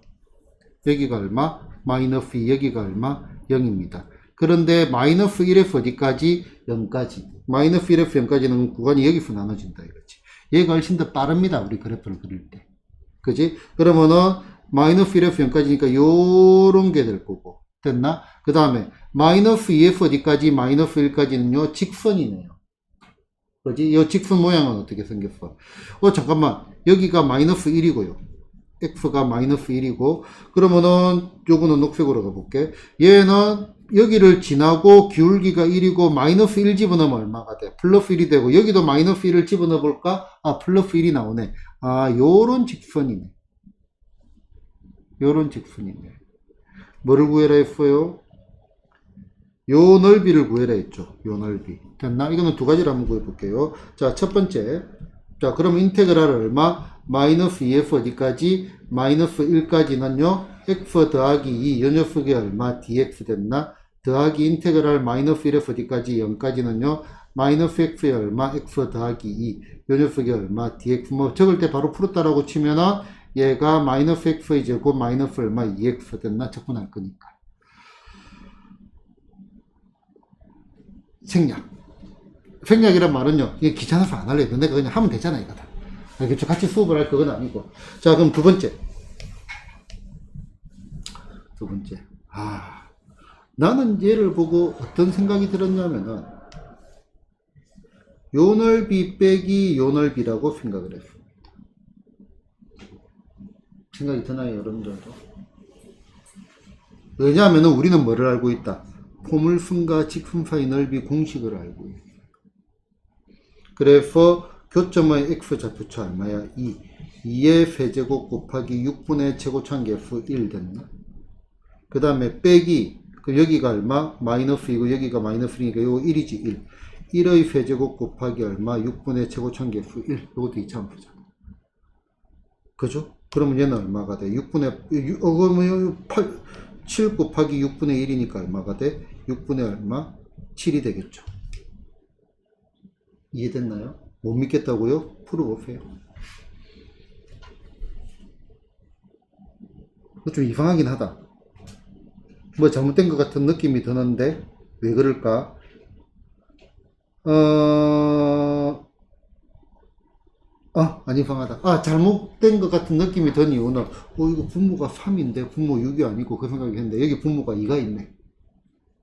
여기가 얼마? 마이너스 2, 여기가 얼마? 0입니다. 그런데 마이너스 1에서 어디까지? 0까지. 마이너스 1에서 0까지는 구간이 여기서 나눠진다 이거지. 얘가 훨씬 더 빠릅니다. 우리 그래프를 그릴 때. 그지? 그러면은 마이너스 1에서 0까지니까 요런 게 될 거고. 됐나? 그 다음에 마이너스 2에서 어디까지? 마이너스 1까지는요 직선이네요. 그지? 이 직선 모양은 어떻게 생겼어? 잠깐만. 여기가 마이너스 1이고요. x가 마이너스 1이고, 그러면은 요거는 녹색으로 가볼게. 얘는 여기를 지나고 기울기가 1이고 마이너스 1 집어넣으면 얼마가 돼? 플러스 1이 되고, 여기도 마이너스 1을 집어넣어 볼까? 아, 플러스 1이 나오네. 아, 요런 직선이네. 요런 직선이네. 뭐를 구해라 했어요? 요 넓이를 구해라 했죠. 요 넓이. 됐나? 이거는 두 가지를 한번 구해볼게요. 자, 첫 번째. 자, 그럼 인테그랄 얼마? 마이너스 2에서 어디까지? 마이너스 1까지는요, x 더하기 2, 요 녀석이 얼마? dx 됐나? 더하기 인테그랄 마이너스 1에서 어디까지? 0까지는요, 마이너스 x의 얼마? x 더하기 2, 요 녀석이 얼마? dx. 뭐, 적을 때 바로 풀었다라고 치면은, 얘가 마이너스 x의 제곱 마이너스 얼마? 2x 됐나? 적분할 거니까. 생략. 생략이란 말은요, 이게 귀찮아서 안 할래요. 내가 그냥 하면 되잖아, 이거 다. 알겠죠? 같이 수업을 할 그건 아니고. 자, 그럼 두 번째. 두 번째. 아, 나는 얘를 보고 어떤 생각이 들었냐면은, 요 넓이 빼기 요 넓이라고 생각을 했어. 생각이 드나요, 여러분들도? 왜냐하면 우리는 뭐를 알고 있다? 포물선과 직선 사이 넓이 공식을 알고 있어. 그래서 교점의 x좌표차 얼마야? 2. 2의 세제곱 곱하기 6분의 최고차함계수 1 됐나? 그 다음에 빼기, 그 여기가 얼마? 마이너스 2고 여기가 마이너스 1이니까 이거 1이지 1. 1의 세제곱 곱하기 얼마? 6분의 최고차함계수 1. 이것도 이차함수잖아. 그죠? 그러면 얘는 얼마가 돼? 6분의, 그러면 7 곱하기 6분의 1이니까 얼마가 돼? 6분의 얼마? 7이 되겠죠. 이해됐나요? 못 믿겠다고요? 풀어보세요. 좀 이상하긴 하다. 뭐 잘못된 것 같은 느낌이 드는데 왜 그럴까? 안 이상하다. 잘못된 것 같은 느낌이 든 이유는 이거 분모가 3인데 분모 6이 아니고 그 생각이 했는데 여기 분모가 2가 있네.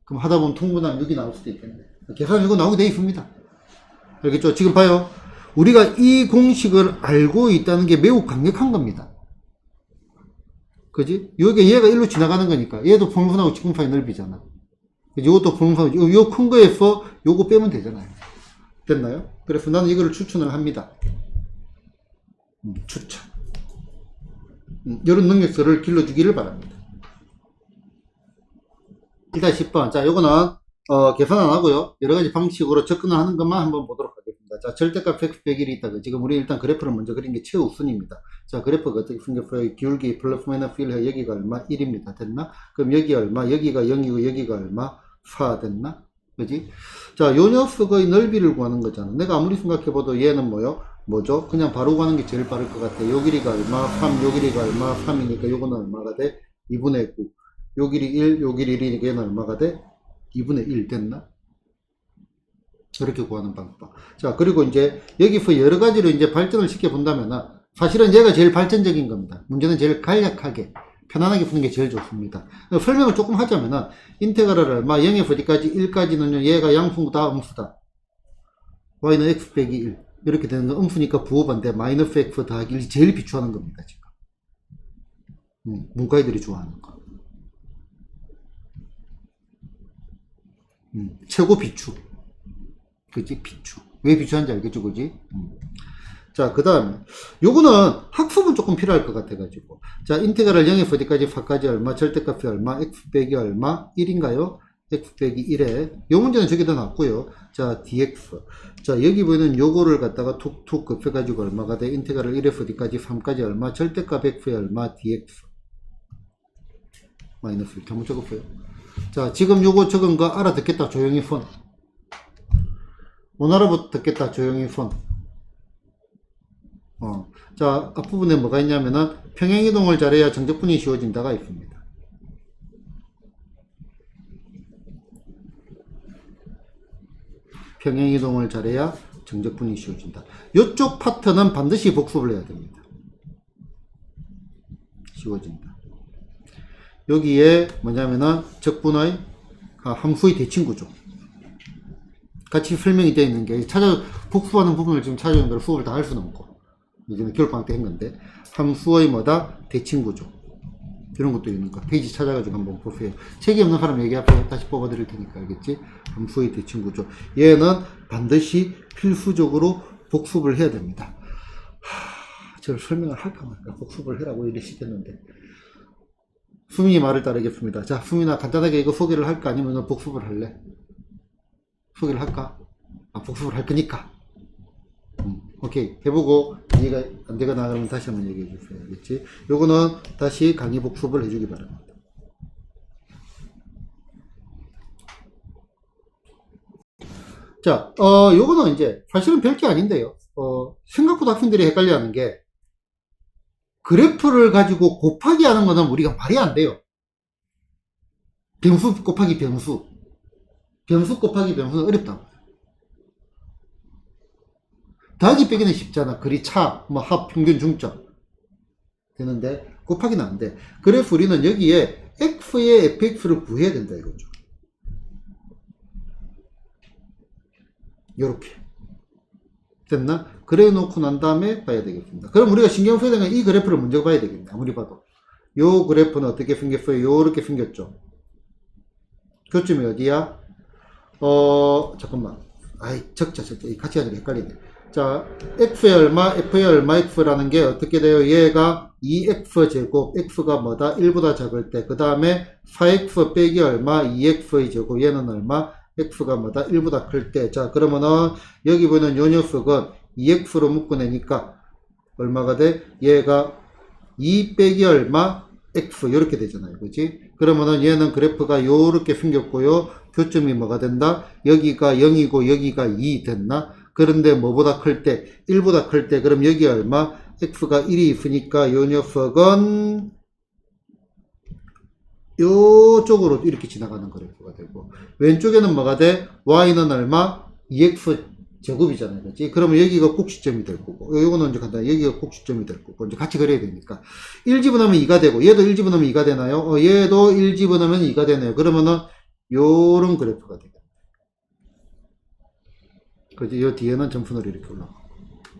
그럼 하다 보면 통분하면 6이 나올 수도 있겠네. 계산 이거 나오게 돼 있습니다. 알겠죠? 지금 봐요. 우리가 이 공식을 알고 있다는 게 매우 강력한 겁니다. 그지? 여기 얘가 1로 지나가는 거니까. 얘도 포물선하고 직분사이 넓이잖아. 이것도 포물선하고, 요 큰 거에서 요거 빼면 되잖아요. 됐나요? 그래서 나는 이거를 추천을 합니다. 추천. 이런 능력서를 길러주기를 바랍니다. 일단 10번. 자, 요거는, 계산 안 하고요. 여러 가지 방식으로 접근을 하는 것만 한번 보도록 하겠습니다. 자, 절대값 x 100일이 있다. 지금 우리 일단 그래프를 먼저 그린 게 최우선입니다. 자, 그래프가 어떻게 생겼어요? 기울기 플러스 마이너스 1해 여기가 얼마? 1입니다. 됐나? 그럼 여기 얼마? 여기가 0이고 여기가 얼마? 4 됐나? 그지? 자, 요 녀석의 넓이를 구하는 거잖아. 내가 아무리 생각해봐도 얘는 뭐죠? 그냥 바로 구하는 게 제일 빠를 것 같아. 요 길이가 얼마? 3, 요 길이가 얼마? 3이니까 요거는 얼마가 돼? 2분의 9. 요 길이 1, 요 길이 1이니까 얘는 얼마가 돼? 2분의 1 됐나? 저렇게 구하는 방법. 자, 그리고 이제 여기서 여러 가지로 이제 발전을 시켜 본다면은 사실은 얘가 제일 발전적인 겁니다. 문제는 제일 간략하게 편안하게 푸는 게 제일 좋습니다. 설명을 조금 하자면은 인테그랄 얼마 0에서 어디까지 1까지는요 얘가 양수다 음수다. y는 x 빼기 1 이렇게 되는 거 음수니까 부호반대 마이너스 x 더하기 1이 제일 비추하는 겁니다. 지금 문과애들이 좋아하는 거. 최고 비추. 그지? 비추. 왜 비추하는지 알겠죠? 그지? 자, 그 다음에, 요거는 학습은 조금 필요할 것 같아가지고. 자, 인테그랄 0에서 어디까지 4까지 얼마, 절대값이 얼마, x 빼기 얼마, 1인가요? x 빼기 1에, 요 문제는 저기다 놨고요. 자, dx. 자, 여기 보이는 요거를 갖다가 툭툭 급해가지고 얼마가 돼? 인테그랄 1에서 어디까지 3까지 얼마, 절대값 x에 얼마, dx. 마이너스 1. 잘못 적었어요. 자, 지금 요거 적은 거 알아듣겠다. 조용히 손. 못 알아듣겠다. 조용히 손. 자, 앞부분에 뭐가 있냐면은 평행이동을 잘해야 정적분이 쉬워진다가 있습니다. 평행이동을 잘해야 정적분이 쉬워진다. 이쪽 파트는 반드시 복습을 해야 됩니다. 쉬워진다. 여기에 뭐냐면은 적분의 함수의 대칭구조 같이 설명이 되어 있는 게 복습하는 부분을 지금 찾아오는 대로 수업을 다 할 수는 없고 이제는 겨울방학 때 한 건데, 함수의 뭐다? 대칭구조. 이런 것도 있는 거. 페이지 찾아가지고 한번 보세요. 책이 없는 사람 여기 앞에 다시 뽑아드릴 테니까 알겠지? 함수의 대칭구조. 얘는 반드시 필수적으로 복습을 해야 됩니다. 저를 설명을 할까 말까. 복습을 해라고 이렇게 시켰는데. 수민이 말을 따르겠습니다. 자, 수민아, 간단하게 이거 소개를 할까? 아니면 복습을 할래? 소개를 할까? 아, 복습을 할 거니까. 오케이. 해보고 이해가 안 되거나 그러면 다시 한번 얘기해 주세요. 알겠지? 요거는 다시 강의 복습을 해주기 바랍니다. 자, 요거는 이제 사실은 별게 아닌데요. 생각보다 학생들이 헷갈려 하는 게, 그래프를 가지고 곱하기 하는 거는 우리가 말이 안 돼요. 변수 곱하기 변수. 변수 곱하기 변수는 어렵다고. 더하기 빼기는 쉽잖아. 그리 차, 뭐 합, 평균, 중점. 되는데, 곱하기는 안 돼. 그래서 우리는 여기에 x의 fx를 구해야 된다 이거죠. 요렇게. 됐나? 그래 놓고 난 다음에 봐야 되겠습니다. 그럼 우리가 신경 써야 되는 건 이 그래프를 먼저 봐야 되겠네. 아무리 봐도. 요 그래프는 어떻게 생겼어요? 요렇게 생겼죠. 교점이 어디야? 잠깐만. 아이, 적자. 같이 가지고 헷갈리네. 자, x의 얼마, f의 얼마, x라는 게 어떻게 돼요? 얘가 2x 제곱, x가 뭐다? 1보다 작을 때. 그 다음에 4x 빼기 얼마, 2x의 제곱, 얘는 얼마? x가 뭐다? 1보다 클 때. 자, 그러면은 여기 보이는 요 녀석은 2x로 묶어내니까 얼마가 돼? 얘가 2 빼기 얼마? x 이렇게 되잖아요. 그치? 그러면은 얘는 그래프가 요렇게 생겼고요. 교점이 뭐가 된다? 여기가 0이고 여기가 2 됐나? 그런데 뭐보다 클 때? 1보다 클 때. 그럼 여기 얼마? x가 1이 있으니까 요 녀석은 요쪽으로 이렇게 지나가는 그래프가 되고, 왼쪽에는 뭐가 돼? y는 얼마? 2x 제곱이잖아요. 그치? 그러면 여기가 꼭지점이 될 거고, 요거는 이제 간단히 여기가 꼭지점이 될 거고, 이제 같이 그려야 되니까. 1 집어넣으면 2가 되고, 얘도 1 집어넣으면 2가 되나요? 얘도 1 집어넣으면 2가 되네요. 그러면은, 요런 그래프가 돼요. 그지? 요 뒤에는 점선으로 이렇게 올라가고.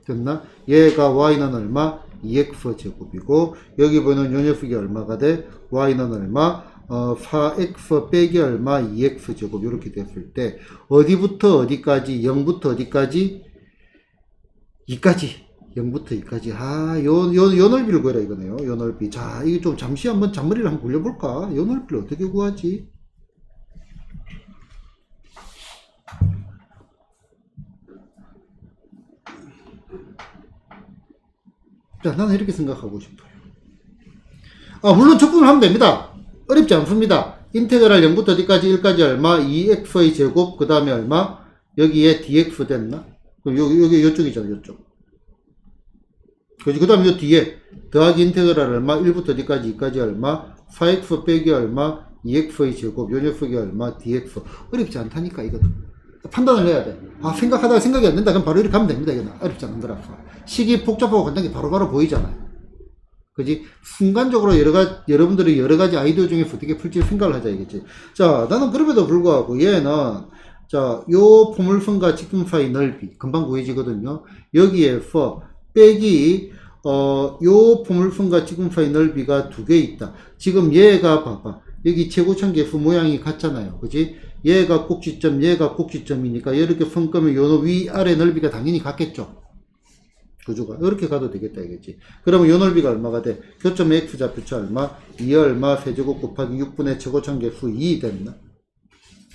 됐나? 얘가 y는 얼마? 2x 제곱이고, 여기 보이는 요 녀석이 얼마가 돼? y는 얼마? 4x 빼기 얼마? 2x 제곱. 이렇게 됐을 때, 어디부터 어디까지? 0부터 어디까지? 2까지. 0부터 2까지. 아, 요 넓이를 구해라 이거네요. 요 넓이. 자, 이거 좀 잠시 한번 잔머리를 한번 굴려볼까? 요 넓이를 어떻게 구하지? 자, 나는 이렇게 생각하고 싶어요. 물론 적분을 하면 됩니다. 어렵지 않습니다. 인테그랄 0부터 어디까지 1까지 얼마? 2x의 제곱, 그 다음에 얼마? 여기에 dx 됐나? 여기 요쪽이잖아, 요쪽. 그 다음에 요 뒤에 더하기 인테그랄 얼마? 1부터 어디까지 2까지 얼마? 4x 빼기 얼마? 2x의 제곱, 요 녀석이 얼마? dx. 어렵지 않다니까, 이거. 판단을 해야 돼. 생각하다가 생각이 안 된다. 그럼 바로 이렇게 하면 됩니다. 이거 어렵지 않은 거라서. 식이 복잡하고 간단한 게 바로바로 보이잖아요. 그지? 순간적으로 여러분들이 여러 가지 아이디어 중에서 어떻게 풀지 생각을 하자, 이겠지. 자, 나는 그럼에도 불구하고 얘는, 자, 요 포물선과 직분 사이 넓이, 금방 구해지거든요. 여기에서 빼기, 요 포물선과 직분 사이 넓이가 두 개 있다. 지금 얘가 봐봐. 여기 최고천계수 모양이 같잖아요. 그지? 얘가 꼭지점, 얘가 꼭지점이니까 이렇게 선 끄면 요 위아래 넓이가 당연히 같겠죠. 구조가 이렇게 가도 되겠다 이겠지. 그러면 요 넓이가 얼마가 돼? 교점의 x좌표차 얼마? 2 얼마? 세제곱 곱하기 6분의 최고천계수 2 됐나?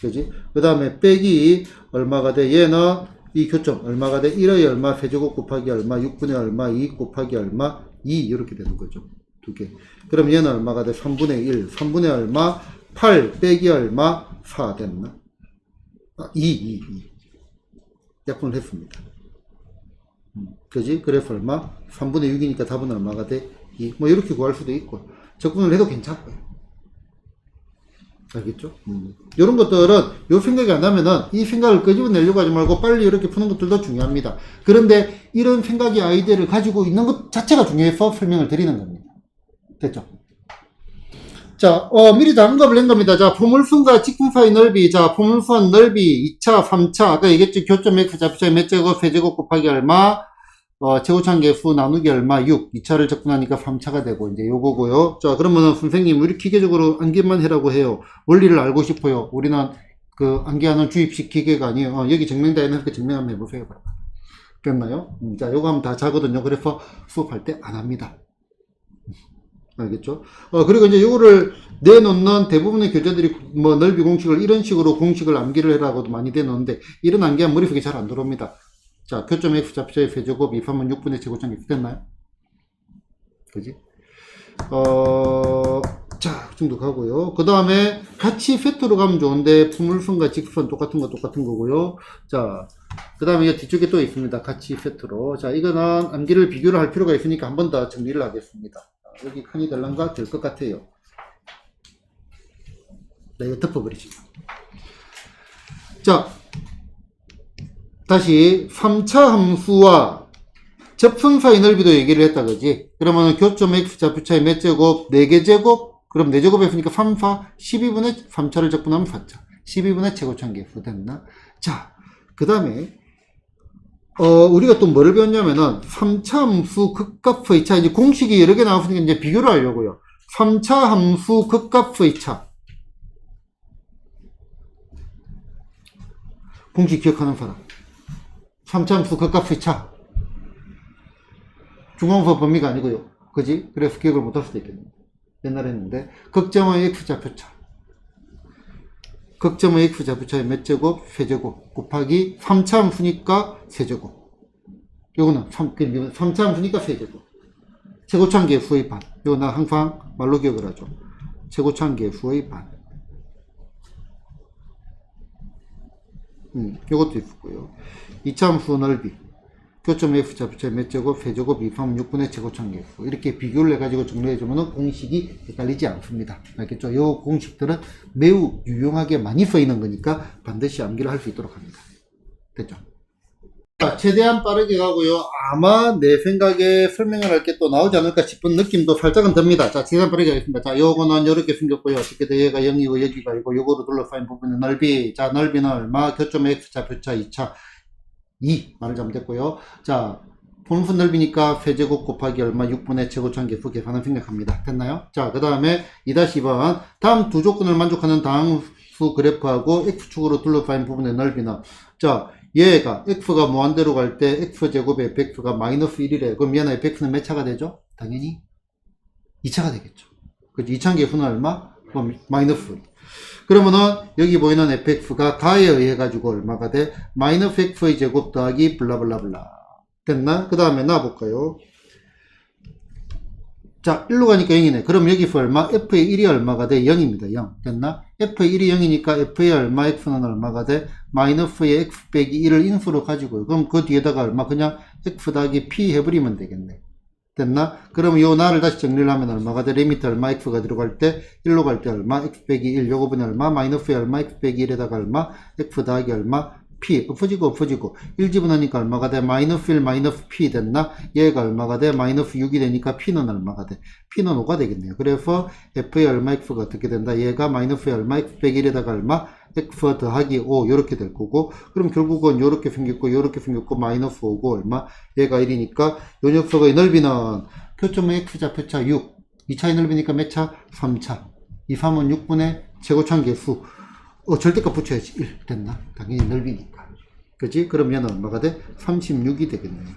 그지? 그 다음에 빼기 얼마가 돼? 얘는 이 교점 얼마가 돼? 1의 얼마? 세제곱 곱하기 얼마? 6분의 얼마? 2 곱하기 얼마? 2 이렇게 되는 거죠. 두 개. 그럼 얘는 얼마가 돼? 3분의 1. 3분의 얼마? 8 빼기 얼마? 4 됐나? 2. 약분을 했습니다. 그지? 그래서 얼마? 3분의 6이니까 답은 얼마가 돼? 2. 뭐 이렇게 구할 수도 있고 적분을 해도 괜찮고요. 알겠죠? 이런 것들은 요 생각이 안 나면은 이 생각을 끄집어내려고 하지 말고 빨리 이렇게 푸는 것들도 중요합니다. 그런데 이런 생각의 아이디어를 가지고 있는 것 자체가 중요해서 설명을 드리는 겁니다. 됐죠? 자, 미리 다 언급을 한 겁니다. 자, 포물선과 직분 사이 넓이. 자, 포물선 넓이 2차, 3차. 아까 얘기했죠? 교점 x 좌표차의 몇 제곱, 세제곱 곱하기 얼마? 최고차항 수 나누기 얼마 6, 2차를 적분하니까 3차가 되고 이제 요거고요. 자, 그러면은 선생님 우리 기계적으로 암기만 해라고 해요. 원리를 알고 싶어요. 우리는 그 암기하는 주입식 기계가 아니에요. 여기 증명되어 있는 그 증명 한번 해보세요. 됐나요? 자, 요거 하면 다 자거든요. 그래서 수업할 때 안 합니다. 알겠죠? 그리고 이제 요거를 내놓는 대부분의 교재들이 뭐 넓이 공식을 이런 식으로 공식을 암기를 해라고도 많이 내놓는데 이런 암기하면 머릿속에 잘 안 들어옵니다. 자, 교점 F 좌표의 세제곱 2하면 6분의 제곱창 F 됐나요? 그지? 자, 그 정도 가고요. 그 다음에 같이 세트로 가면 좋은데 포물선과 직선 똑같은 거고요. 자, 그 다음에 뒤쪽에 또 있습니다. 같이 세트로. 자, 이거는 암기를 비교를 할 필요가 있으니까 한 번 더 정리를 하겠습니다. 여기 칸이 될란가 될 것 같아요. 네, 이거 덮어버리죠. 자, 다시 3차 함수와 접선 사이 넓이도 얘기를 했다, 그지? 그러면 교점 x 좌표차의 몇 제곱? 4개 제곱? 그럼 4제곱 했으니까 3, 4, 12분의 3차를 적분하면 4차. 12분의 최고차항계수 됐나? 자, 그 다음에 우리가 또 뭐를 배웠냐면은 3차 함수 극값의 차, 이제 공식이 여러 개 나왔으니까 이제 비교를 하려고요. 3차 함수 극값의 차. 공식 기억하는 사람. 3차 함수 극값의 차. 중앙수업 범위가 아니고요. 그지? 그래서 기억을 못할 수도 있겠네요. 옛날에 했는데 극점의 x좌표차. 극점의 x좌표차의 몇 제곱? 세제곱 곱하기 3차 함수니까 세제곱. 요거는 3차 함수니까 세제곱. 최고차항계수의 반. 요거 나 항상 말로 기억을 하죠. 최고차항계수의 반. 요것도 있고요. 2차 함수 넓이. 교점 F 좌표차의 몇 제곱, 세제곱, 2하면 6분의 최고차항계수. 이렇게 비교를 해가지고 정리해주면 공식이 헷갈리지 않습니다. 알겠죠? 이 공식들은 매우 유용하게 많이 쓰이는 거니까 반드시 암기를 할 수 있도록 합니다. 됐죠? 자, 최대한 빠르게 가고요. 아마 내 생각에 설명을 할 게 또 나오지 않을까 싶은 느낌도 살짝은 듭니다. 자, 최대한 빠르게 하겠습니다. 자, 요거는 요렇게 생겼고요. 어떻게 돼? 얘가 0이고 여기가 있고 요거로 둘러싸인 부분의 넓이. 자, 넓이는 얼마? 교점 X 좌표차 2차. 2 말을 잘못했고요. 자, 분수 넓이니까 세제곱 곱하기 얼마 6분의 최고차항계수 계산을 생략합니다. 됐나요? 자, 그 다음에 2-2번 다음 두 조건을 만족하는 다항수 그래프하고 x축으로 둘러싸인 부분의 넓이는 자, 얘가 x가 무한대로 갈 때 x제곱에 fx가 마이너스 1이래. 그럼 얘는 fx는 몇 차가 되죠? 당연히 2차가 되겠죠. 그죠? 2차항계수는 얼마? 마이너스 1. 그러면은 여기 보이는 fx가 가에 의해 가지고 얼마가 돼? 마이너스 x의 제곱 더하기 블라블라블라. 됐나? 그 다음에 놔볼까요? 자, 1로 가니까 0이네. 그럼 여기서 얼마? f의 1이 얼마가 돼? 0입니다. 0. 됐나? f의 1이 0이니까 f의 얼마? x는 얼마가 돼? 마이너스의 x 빼기 1을 인수로 가지고요. 그럼 그 뒤에다가 얼마? 그냥 x 더하기 p 해버리면 되겠네. 됐나? 그럼 요 나를 다시 정리를 하면 얼마가 돼? 리미트 얼마? x가 들어갈 때 1로 갈 때 얼마? x 빼기 1 요거 분이 얼마? 마이너스에 얼마? x 빼기 1에다가 얼마? x 더하기 얼마? p 엎어지고 1 집어넣으니까 얼마가 돼? 마이너스 1 마이너스 p 됐나? 얘가 얼마가 돼? 마이너스 6이 되니까 p는 얼마가 돼? p는 5가 되겠네요. 그래서 f의 얼마 x가 어떻게 된다? 얘가 마이너스의 얼마? x 빼기 1에다가 얼마? x 더하기 5 요렇게 될 거고, 그럼 결국은 요렇게 생겼고 마이너스 5고 얼마? 얘가 1이니까 요 녀석의 넓이는 교점의 x좌표차 6 2차의 넓이니까 몇 차? 3차 2, 3은 6분의 최고차항계수 절대값 붙여야지 1 됐나? 당연히 넓이니까 그치? 그럼 얘는 얼마가 돼? 36이 되겠네요.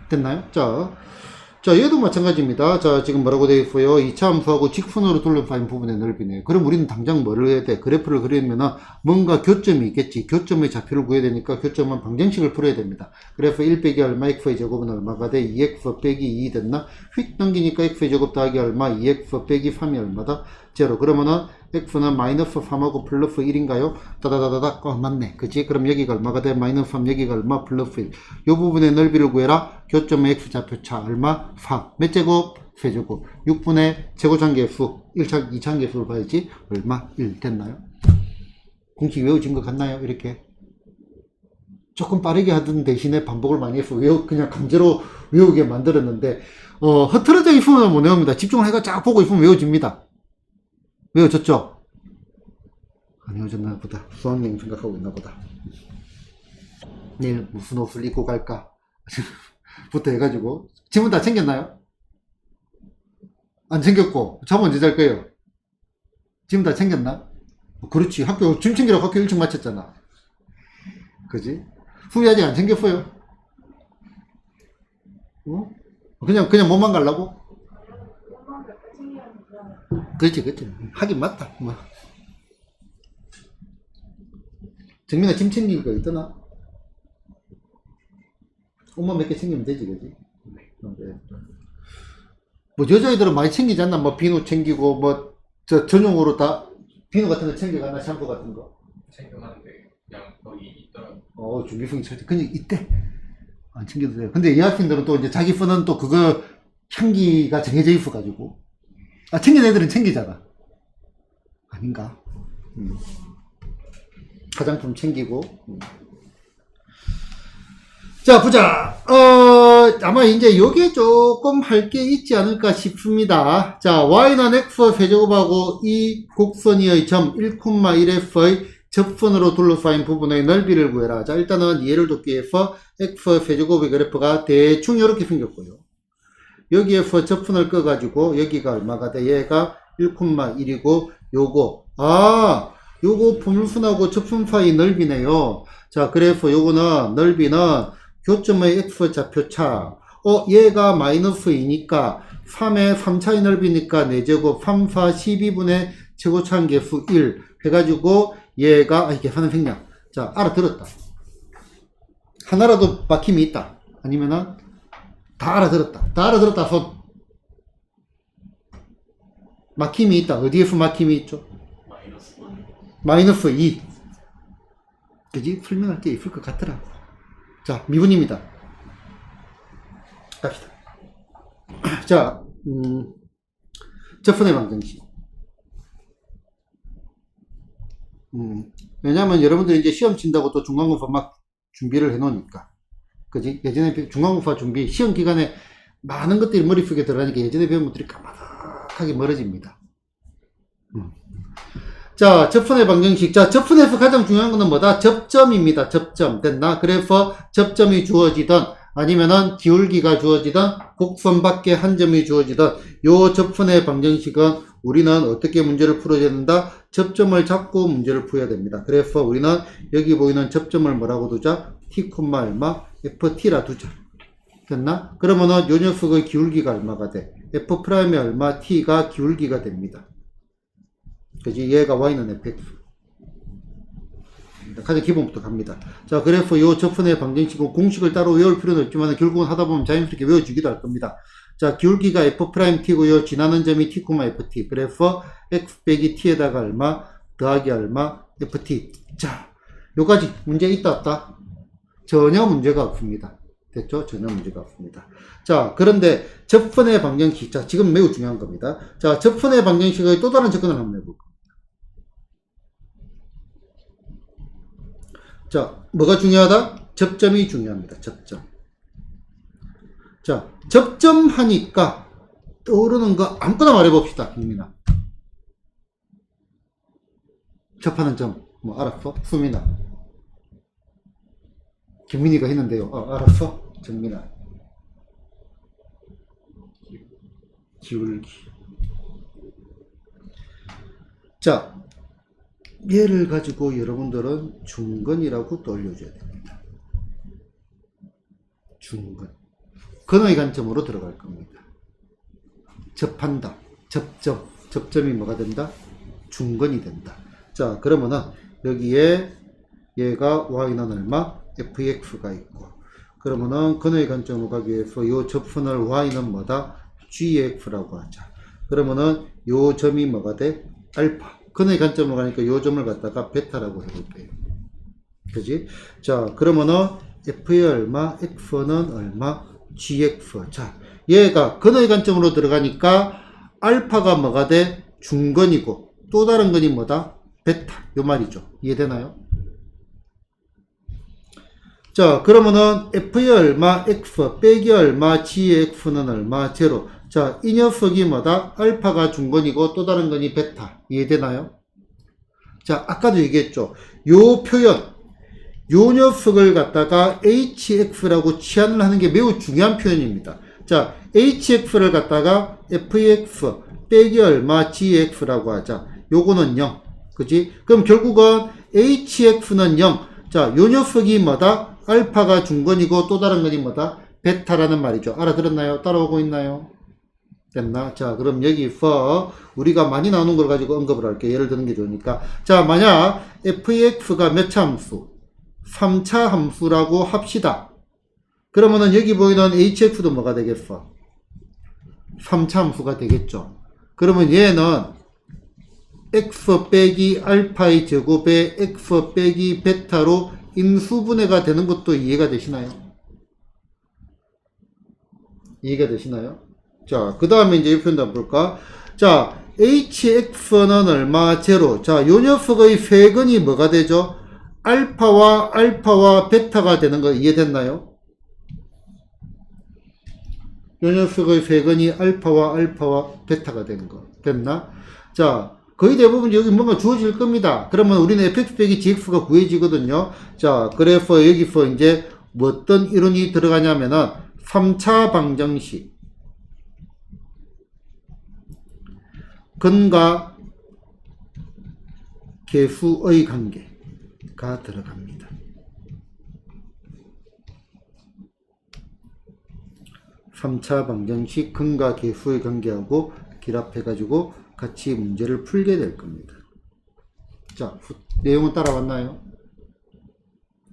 됐나요? 자, 얘도 마찬가지입니다. 자, 지금 뭐라고 되어 있어요? 2차 함수하고 직선으로 둘러싸인 부분의 넓이네요. 그럼 우리는 당장 뭐를 해야 돼? 그래프를 그리면은 뭔가 교점이 있겠지. 교점의 좌표를 구해야 되니까 교점은 방정식을 풀어야 됩니다. 그래서 1 빼기 얼마 x의 제곱은 얼마가 돼? 2x 빼기 2 됐나? 휙 넘기니까 x의 제곱 더하기 얼마? 2x 빼기 3이 얼마다? 제로. 그러면은 x는 마이너스 3하고 플러스 1인가요? 따다다다닥. 맞네. 그치? 그럼 여기가 얼마가 돼? 마이너스 3, 여기가 얼마? 플러스 1. 요 부분의 넓이를 구해라. 교점의 x좌표차 얼마? 4. 몇 제곱? 세제곱. 6분의 최고차항계수 1차, 2차항계수를 봐야지. 얼마? 1 됐나요? 공식 외워진 것 같나요? 이렇게. 조금 빠르게 하던 대신에 반복을 많이 해서 그냥 강제로 외우게 만들었는데, 흐트러져 있으면 못 외웁니다. 집중을 해가 쫙 보고 있으면 외워집니다. 외워졌죠? 안 외워졌나 보다. 수학여행 생각하고 있나 보다. 내일 무슨 옷을 입고 갈까? 부터 해가지고. 지문 다 챙겼나요? 안 챙겼고. 잠 언제 잘 거예요? 지문 다 챙겼나? 그렇지. 짐 챙기라고 학교 일찍 마쳤잖아. 그지? 후기 아직 안 챙겼어요? 어? 그냥 몸만 가려고? 그렇지, 그렇지. 하긴 맞다. 뭐. 정민아 짐 챙길 거 있더나? 옷만 몇 개 챙기면 되지, 그지? 네. 뭐 여자애들은 많이 챙기지 않나? 뭐 비누 챙기고 뭐 저 전용으로 다 비누 같은 거 챙겨가나? 샴푸 같은 거? 챙겨가는데 그냥 거기 있더라고. 준비성이 철저히. 그냥 이때 안 챙겨도 돼요. 근데 이 학생들은 또 이제 자기 쓰는 또 그거 향기가 정해져 있어가지고 챙긴 애들은 챙기잖아. 아닌가? 화장품 챙기고. 자, 보자. 아마 이제 요게 조금 할 게 있지 않을까 싶습니다. 자, y는 x 세제곱하고 이 곡선이의 점 1,1f의 접선으로 둘러싸인 부분의 넓이를 구해라. 자, 일단은 이해를 돕기 위해서 x 세제곱의 그래프가 대충 이렇게 생겼고요. 여기에서 접선을 꺼가지고 여기가 얼마가 돼? 얘가 1,1이고 요거 포물선하고 접선 사이 넓이네요. 자, 그래서 요거는 넓이는 교점의 x 좌표차. 얘가 마이너스 2니까 3의 3차의 넓이니까 4제곱 3, 4, 12분의 최고차한 개수 1 해가지고 얘가 계산은 생략. 자, 알아들었다. 하나라도 막힘이 있다. 아니면은 다 알아들었다. 다 알아들었다. 손. 막힘이 있다. 어디에서 막힘이 있죠? 마이너스 2. 그지? 설명할 게 있을 것 같더라고. 자, 미분입니다. 갑시다. 자, 접선의 방정식. 왜냐면 여러분들이 이제 시험 친다고 또 중간고사 막 준비를 해 놓으니까. 그지? 예전에 중간고사 준비, 시험 기간에 많은 것들이 머릿속에 들어가니까 예전에 배운 것들이 까마득하게 멀어집니다. 자, 접선의 방정식. 자, 접선에서 가장 중요한 거는 뭐다? 접점입니다. 접점. 됐나? 그래서 접점이 주어지든 아니면은 기울기가 주어지든 곡선 밖에 한 점이 주어지든 요 접선의 방정식은 우리는 어떻게 문제를 풀어야 된다? 접점을 잡고 문제를 풀어야 됩니다. 그래서 우리는 여기 보이는 접점을 뭐라고 두자? t, 얼마? ft라 두자. 됐나? 그러면은 요 녀석의 기울기가 얼마가 돼? f'이 얼마? t가 기울기가 됩니다. 그지? 얘가 y는 fx. 가장 기본부터 갑니다. 자, 그래서 요 접선의 방정식은 공식을 따로 외울 필요는 없지만 결국은 하다 보면 자연스럽게 외워주기도 할 겁니다. 자, 기울기가 f't고요. 지나는 점이 t, ft. 그래서 x 빼기 t에다가 얼마? 더하기 얼마? ft. 자, 요까지 문제 있다 없다? 전혀 문제가 없습니다. 됐죠? 전혀 문제가 없습니다. 자, 그런데 접선의 방정식. 자, 지금 매우 중요한 겁니다. 자, 접선의 방정식의 또 다른 접근을 한번 해볼까? 자, 뭐가 중요하다? 접점이 중요합니다. 접점. 자, 접점 하니까 떠오르는 거 아무거나 말해봅시다. 김민아. 접하는 점. 뭐 알았어? 수민아. 김민이가 했는데요. 알았어? 정민아. 기울기. 자, 얘를 가지고 여러분들은 중근이라고 떠올려줘야 됩니다. 중근. 근의 관점으로 들어갈 겁니다. 접한다. 접점. 접점이 뭐가 된다? 중근이 된다. 자, 그러면은 여기에 얘가 y는 얼마? fx가 있고, 그러면은 근의 관점으로 가기 위해서 요 접선을 y는 뭐다? gx라고 하자. 그러면은 요 점이 뭐가 돼? 알파. 근의 관점으로 가니까 요 점을 갖다가 베타라고 해볼게요. 그지? 자, 그러면은 f의 얼마? x는 얼마? gx. 자, 얘가 근의 관점으로 들어가니까 알파가 뭐가 돼? 중근이고, 또 다른 근이 뭐다? 베타. 요 말이죠. 이해되나요? 자, 그러면은 f의 얼마? x 빼기 얼마? gx는 얼마? 제로. 자, 이 녀석이 뭐다? 알파가 중근이고 또 다른 건이 베타. 이해되나요? 자, 아까도 얘기했죠. 요 표현, 요 녀석을 갖다가 hx라고 치환을 하는 게 매우 중요한 표현입니다. 자, hx를 갖다가 fx 빼기 얼마 gx라고 하자. 요거는 0. 그지? 그럼 결국은 hx는 0. 자, 요 녀석이 뭐다? 알파가 중건이고 또 다른 건이 뭐다? 베타라는 말이죠. 알아들었나요? 따라오고 있나요? 됐나? 자, 그럼 여기서 우리가 많이 나오는 걸 가지고 언급을 할게요. 예를 드는 게 좋으니까. 자, 만약 fx가 몇 차 함수? 3차 함수라고 합시다. 그러면은 여기 보이는 hx도 뭐가 되겠어? 3차 함수가 되겠죠. 그러면 얘는 x 빼기 알파의 제곱에 x 빼기 베타로 인수분해가 되는 것도 이해가 되시나요? 이해가 되시나요? 자, 그 다음에 이제 이 표현도 한번 볼까? 자, hx는 얼마? 제로. 자, 요 녀석의 세근이 뭐가 되죠? 알파와 베타가 되는 거 이해됐나요? 요 녀석의 세근이 알파와 베타가 되는 거. 됐나? 자, 거의 대부분 여기 뭔가 주어질 겁니다. 그러면 우리는 fx 빼기 gx가 구해지거든요. 자, 그래서 여기서 이제 뭐 어떤 이론이 들어가냐면은 3차 방정식 근과 계수의 관계가 들어갑니다. 3차 방정식 근과 계수의 관계하고 결합해가지고 같이 문제를 풀게 될 겁니다. 자, 내용은 따라왔나요?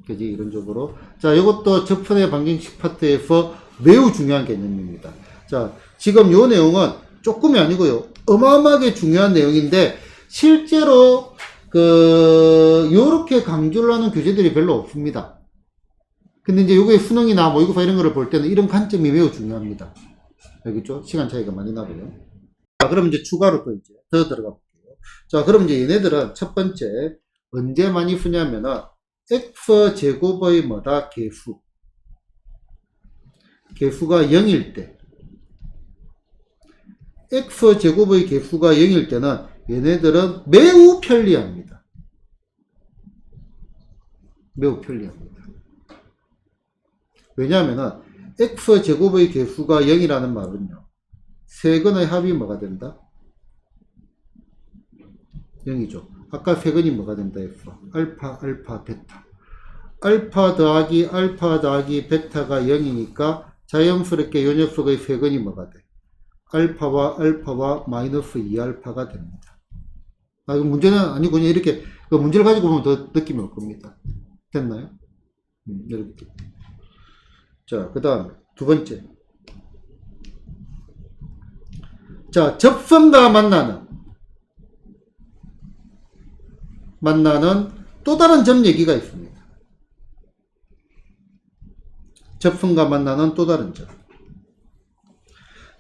그지? 이론적으로. 자, 이것도 접근의 방정식 파트에서 매우 중요한 개념입니다. 자, 지금 요 내용은 조금이 아니고요. 어마어마하게 중요한 내용인데, 실제로, 요렇게 강조를 하는 교재들이 별로 없습니다. 근데 이제 요거의 수능이나 모의고사 이런 거를 볼 때는 이런 관점이 매우 중요합니다. 알겠죠? 시간 차이가 많이 나고요. 자, 그럼 이제 추가로 또 이제 더 들어가 볼게요. 자, 그럼 이제 얘네들은 첫 번째, 언제 많이 쓰냐면은, x제곱의 뭐다? 계수. 계수가 0일 때. x제곱의 계수가 0일 때는 얘네들은 매우 편리합니다. 매우 편리합니다. 왜냐하면은 x제곱의 계수가 0이라는 말은요. 세근의 합이 뭐가 된다? 0이죠. 아까 세근이 뭐가 된다 했어? 알파, 베타. 알파 더하기 베타가 0이니까 자연스럽게 요 녀석의 세근이 뭐가 돼? 알파와 마이너스 2알파가 됩니다. 아, 이거 문제는 아니고 그냥 이렇게 그 문제를 가지고 보면 더 느낌이 올 겁니다. 됐나요? 이렇게. 자, 그 다음에 두 번째. 자, 접선과 만나는 또 다른 점 얘기가 있습니다. 접선과 만나는 또 다른 점.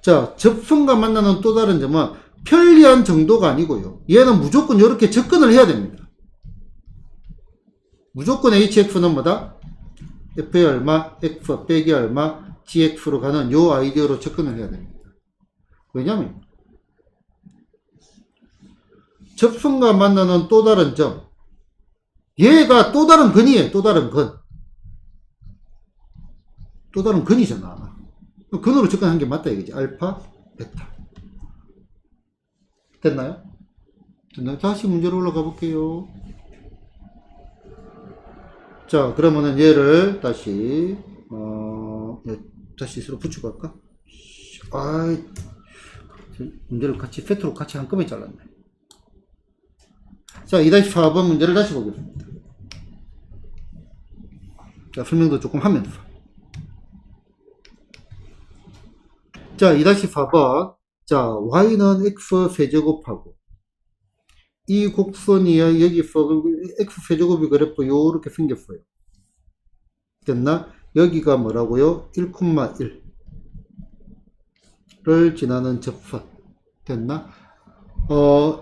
자, 접선과 만나는 또 다른 점은 편리한 정도가 아니고요. 얘는 무조건 이렇게 접근을 해야 됩니다. 무조건 hx는 뭐다? f의 얼마, x 빼기 얼마, gx로 가는 요 아이디어로 접근을 해야 됩니다. 왜냐면 접선과 만나는 또 다른 점, 얘가 또 다른 근이에요. 또 다른 근이잖아. 근으로 접근한 게 맞다 이거지. 알파, 베타. 됐나요? 다시 문제로 올라가 볼게요. 자, 그러면은 얘를 다시 서로 붙이고 할까? 아이, 문제를 같이 세트로 같이 한꺼번에 잘랐네. 자, 2-4번 문제를 다시 보겠습니다. 자, 설명도 조금 하면서. 자, 2-4번. 자, y는 x 세제곱하고 이 곡선이 여기서 x 세제곱이 그래프 요렇게 생겼어요. 됐나? 여기가 뭐라고요? 1,1를 지나는 접선. 됐나?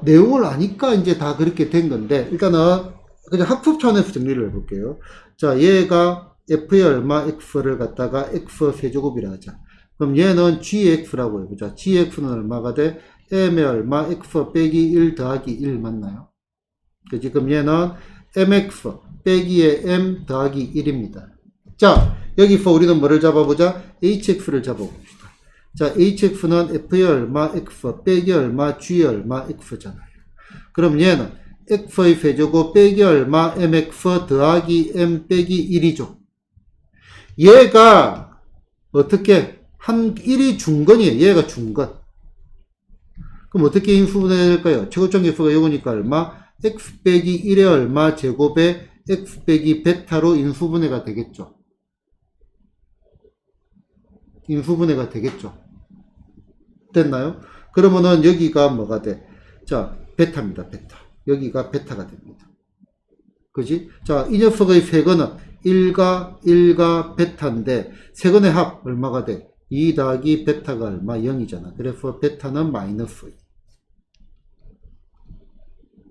내용을 아니까 이제 다 그렇게 된 건데, 일단은 그냥 학습 차원에서 정리를 해볼게요. 자, 얘가 f의 얼마 x를 갖다가 x 세제곱이라 하자. 그럼 얘는 gx라고 해보자. gx는 얼마가 돼? m의 얼마 x 빼기 1 더하기 1 맞나요? 그치? 그럼 얘는 mx 빼기의 m 더하기 1입니다. 자, 여기서 우리는 뭐를 잡아보자? hx를 잡아봅시다. 자, hx는 f의 얼마 x 빼기 얼마 g의 얼마 x잖아요. 그럼 얘는 x의 세제곱 빼기 얼마 mx 더하기 m 빼기 1이죠. 얘가 어떻게 한 1이 중건이에요. 얘가 중건. 그럼 어떻게 인수분해해야 될까요? 최고점 개수가 요거니까 얼마? x 빼기 1의 얼마 제곱에 x 빼기 베타로 인수분해가 되겠죠. 인수분해가 되겠죠. 됐나요? 그러면은 여기가 뭐가 돼? 자, 베타입니다. 베타. 여기가 베타가 됩니다. 그지? 자, 이 녀석의 세건은 1과 베타인데 세건의 합 얼마가 돼? 2 더하기 베타가 얼마? 0이잖아. 그래서 베타는 마이너스 2.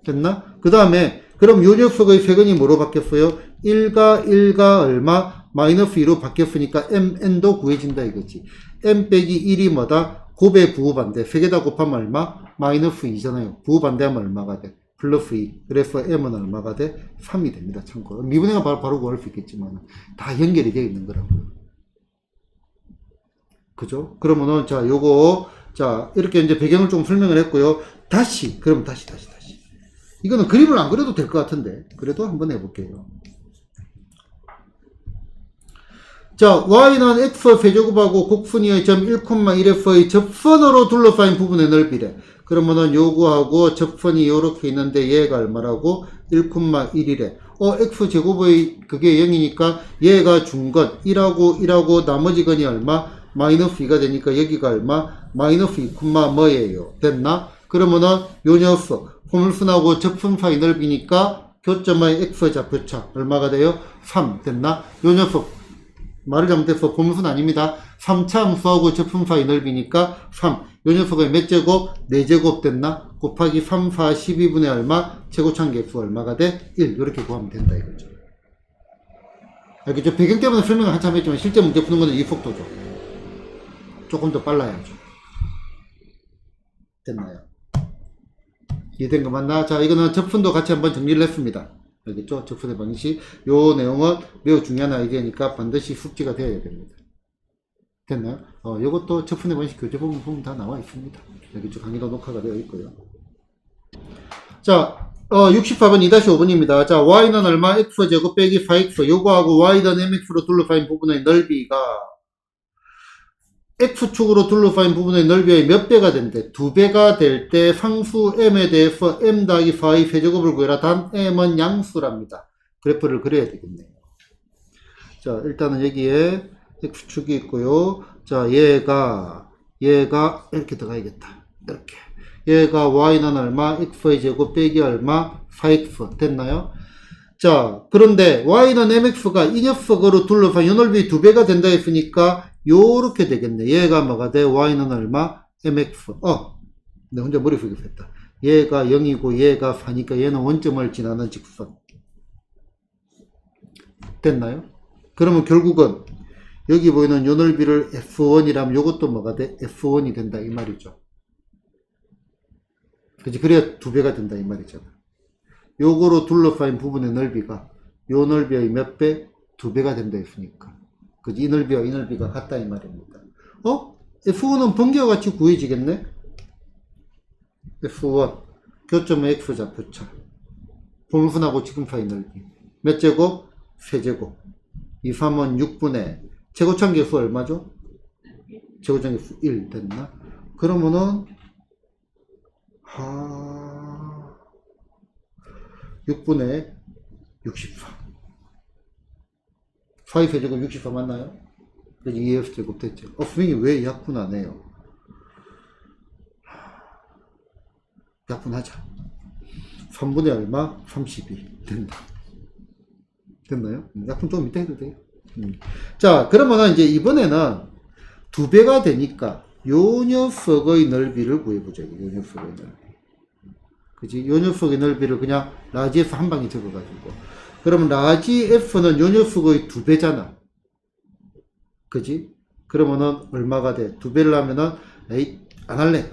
됐나? 그 다음에 그럼 요 녀석의 세건이 뭐로 바뀌었어요? 1과 얼마? 마이너스 2로 바뀌었으니까 mn도 구해진다 이거지. m 빼기 1이 뭐다? 곱의 부호반대. 세 개 다 곱하면 얼마? 마이너스 2잖아요. 부호반대하면 얼마가 돼? 플러스 2. 그래서 m은 얼마가 돼? 3이 됩니다. 참고로. 미분해가 바로 구할 수 있겠지만 다 연결이 되어 있는 거라고요. 그죠? 그러면은 자 요거 자 이렇게 이제 배경을 좀 설명을 했고요. 그럼 다시 이거는 그림을 안 그려도 될 것 같은데 그래도 한번 해볼게요. 자, y는 x 세제곱하고 곡선이의 점 1,1f의 접선으로 둘러싸인 부분의 넓이래. 그러면은 요거하고 접선이 요렇게 있는데 얘가 얼마라고? 1,1이래. x 제곱의 그게 0이니까 얘가 중건 1하고 나머지 건이 얼마? 마이너스 2가 되니까 여기가 얼마? 마이너스 2, 뭐예요? 됐나? 그러면은 요 녀석 포물선하고 접선 사이 넓이니까 교점의 x 좌표차 얼마가 돼요? 3 됐나? 요 녀석 말을 잘못해서 포물선 아닙니다. 3차 함수하고 접선 사이 넓이니까 3. 요 녀석의 몇 제곱? 4제곱 됐나? 곱하기 3, 4, 12분의 얼마? 최고참 개수 얼마가 돼? 1. 이렇게 구하면 된다 이거죠. 알겠죠? 배경 때문에 설명을 한참 했지만 실제 문제 푸는 거는 이 속도죠. 조금 더 빨라야죠. 됐나요? 이해된 거 맞나? 자, 이거는 접선도 같이 한번 정리를 했습니다. 알겠죠? 접선의 방식. 요 내용은 매우 중요한 아이디어니까 반드시 숙지가 되어야 됩니다. 됐나요? 요것도 접선의 방식 교재 보면 다 나와 있습니다. 알겠죠? 강의도 녹화가 되어 있고요. 자, 64번 2-5번입니다. 자, y는 얼마? x제곱 빼기 4x. 요거하고 y는 mx로 둘러싸인 부분의 넓이가 x축으로 둘러싸인 부분의 넓이의 몇 배가 된대? 2배가 될 때 상수 m에 대해서 m 더하기 4의 세제곱을 구해라. 단 m은 양수랍니다. 그래프를 그려야 되겠네요. 자, 일단은 여기에 x축이 있고요. 자, 얘가 이렇게 들어가야겠다. 이렇게. 얘가 y는 얼마? x의 제곱 빼기 얼마? 4x. 됐나요? 자, 그런데 y는 mx가 이 녀석으로 둘러싸인 이 넓이 2배가 된다 했으니까 요렇게 되겠네. 얘가 뭐가 돼? y는 얼마? mx. 내 혼자 머리 숙여서 했다. 얘가 0이고 얘가 4니까 얘는 원점을 지나는 직선. 됐나요? 그러면 결국은 여기 보이는 요 넓이를 f1이라면 요것도 뭐가 돼? f1이 된다 이 말이죠. 그치? 그래야 2배가 된다 이 말이잖아. 요거로 둘러싸인 부분의 넓이가 요 넓이의 몇 배? 2배가 된다 했으니까. 그치? 이 넓이와 이 넓이가 같다 이 말입니다. F1은 번개와 같이 구해지겠네? F1 교점의 X 좌표차 포물선하고 지금 사이 넓이 몇 제곱? 세제곱 2, 3은 6분의 최고참 개수 얼마죠? 최고참 개수 1 됐나? 그러면은 6분의 64 4의 세제곱 64 맞나요? 그래서 2F 제곱 됐죠. 선생님 왜 약분 안 해요? 약분하자. 3분의 얼마? 32 된다. 됐나요? 약분 좀 이따 해도 돼요. 자, 그러면 이제 이번에는 2배가 되니까 요 녀석의 넓이를 구해보자. 요 녀석의 넓이. 그치? 요 녀석의 넓이를 그냥 라지 F 한 방에 적어가지고. 그러면 라지 F는 요 녀석의 2배잖아. 그지? 그러면은 얼마가 돼? 2배를 하면은, 안 할래.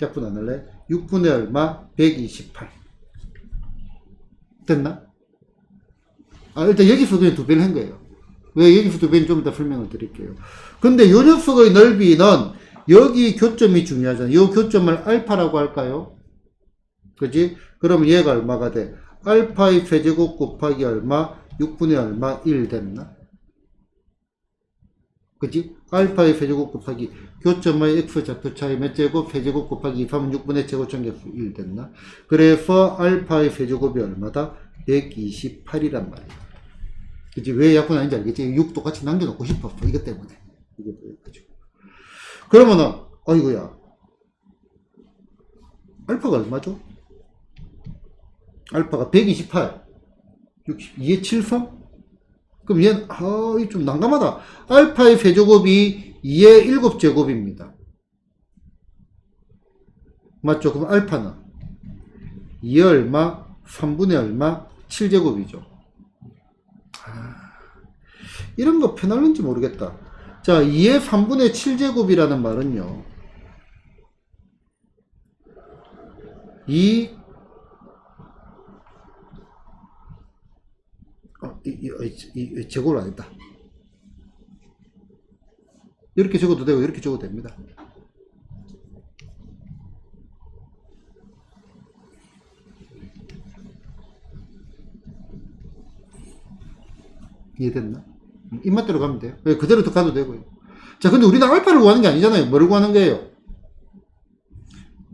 약분 안 할래. 6분의 얼마? 128. 됐나? 일단 여기서 그냥 2배를 한 거예요. 왜 여기서 2배는 좀 이따 설명을 드릴게요. 근데 요 녀석의 넓이는 여기 교점이 중요하잖아요. 요 교점을 알파라고 할까요? 그지? 그러면 얘가 얼마가 돼? 알파의 세제곱 곱하기 얼마? 6분의 얼마? 1 됐나? 그지? 알파의 세제곱 곱하기 교점의 x 좌표 차이 몇 제곱? 세제곱 곱하기 2, 3은 6분의 제곱 전개수 1 됐나? 그래서 알파의 세제곱이 얼마다? 128이란 말이야. 그치? 왜 약분 아닌지 알겠지? 6 똑같이 남겨놓고 싶었어. 이것 때문에. 이게 보여가지고. 그러면은, 어이구야. 알파가 얼마죠? 알파가 128. 62의 7성? 그럼 얘는, 이거 좀 난감하다. 알파의 세제곱이 2의 7제곱입니다. 맞죠? 그럼 알파는 2의 얼마? 3분의 얼마? 7제곱이죠. 이런 거 편할는지 모르겠다. 자, 2의 3분의 7제곱이라는 말은요. 이 제곱을 안 했다. 이렇게 적어도 되고 이렇게 적어도 됩니다. 이해됐나? 입맛대로 가면 돼요. 그대로 더 가도 되고요. 자, 근데 우리는 알파를 구하는 게 아니잖아요. 뭐를 구하는 거예요?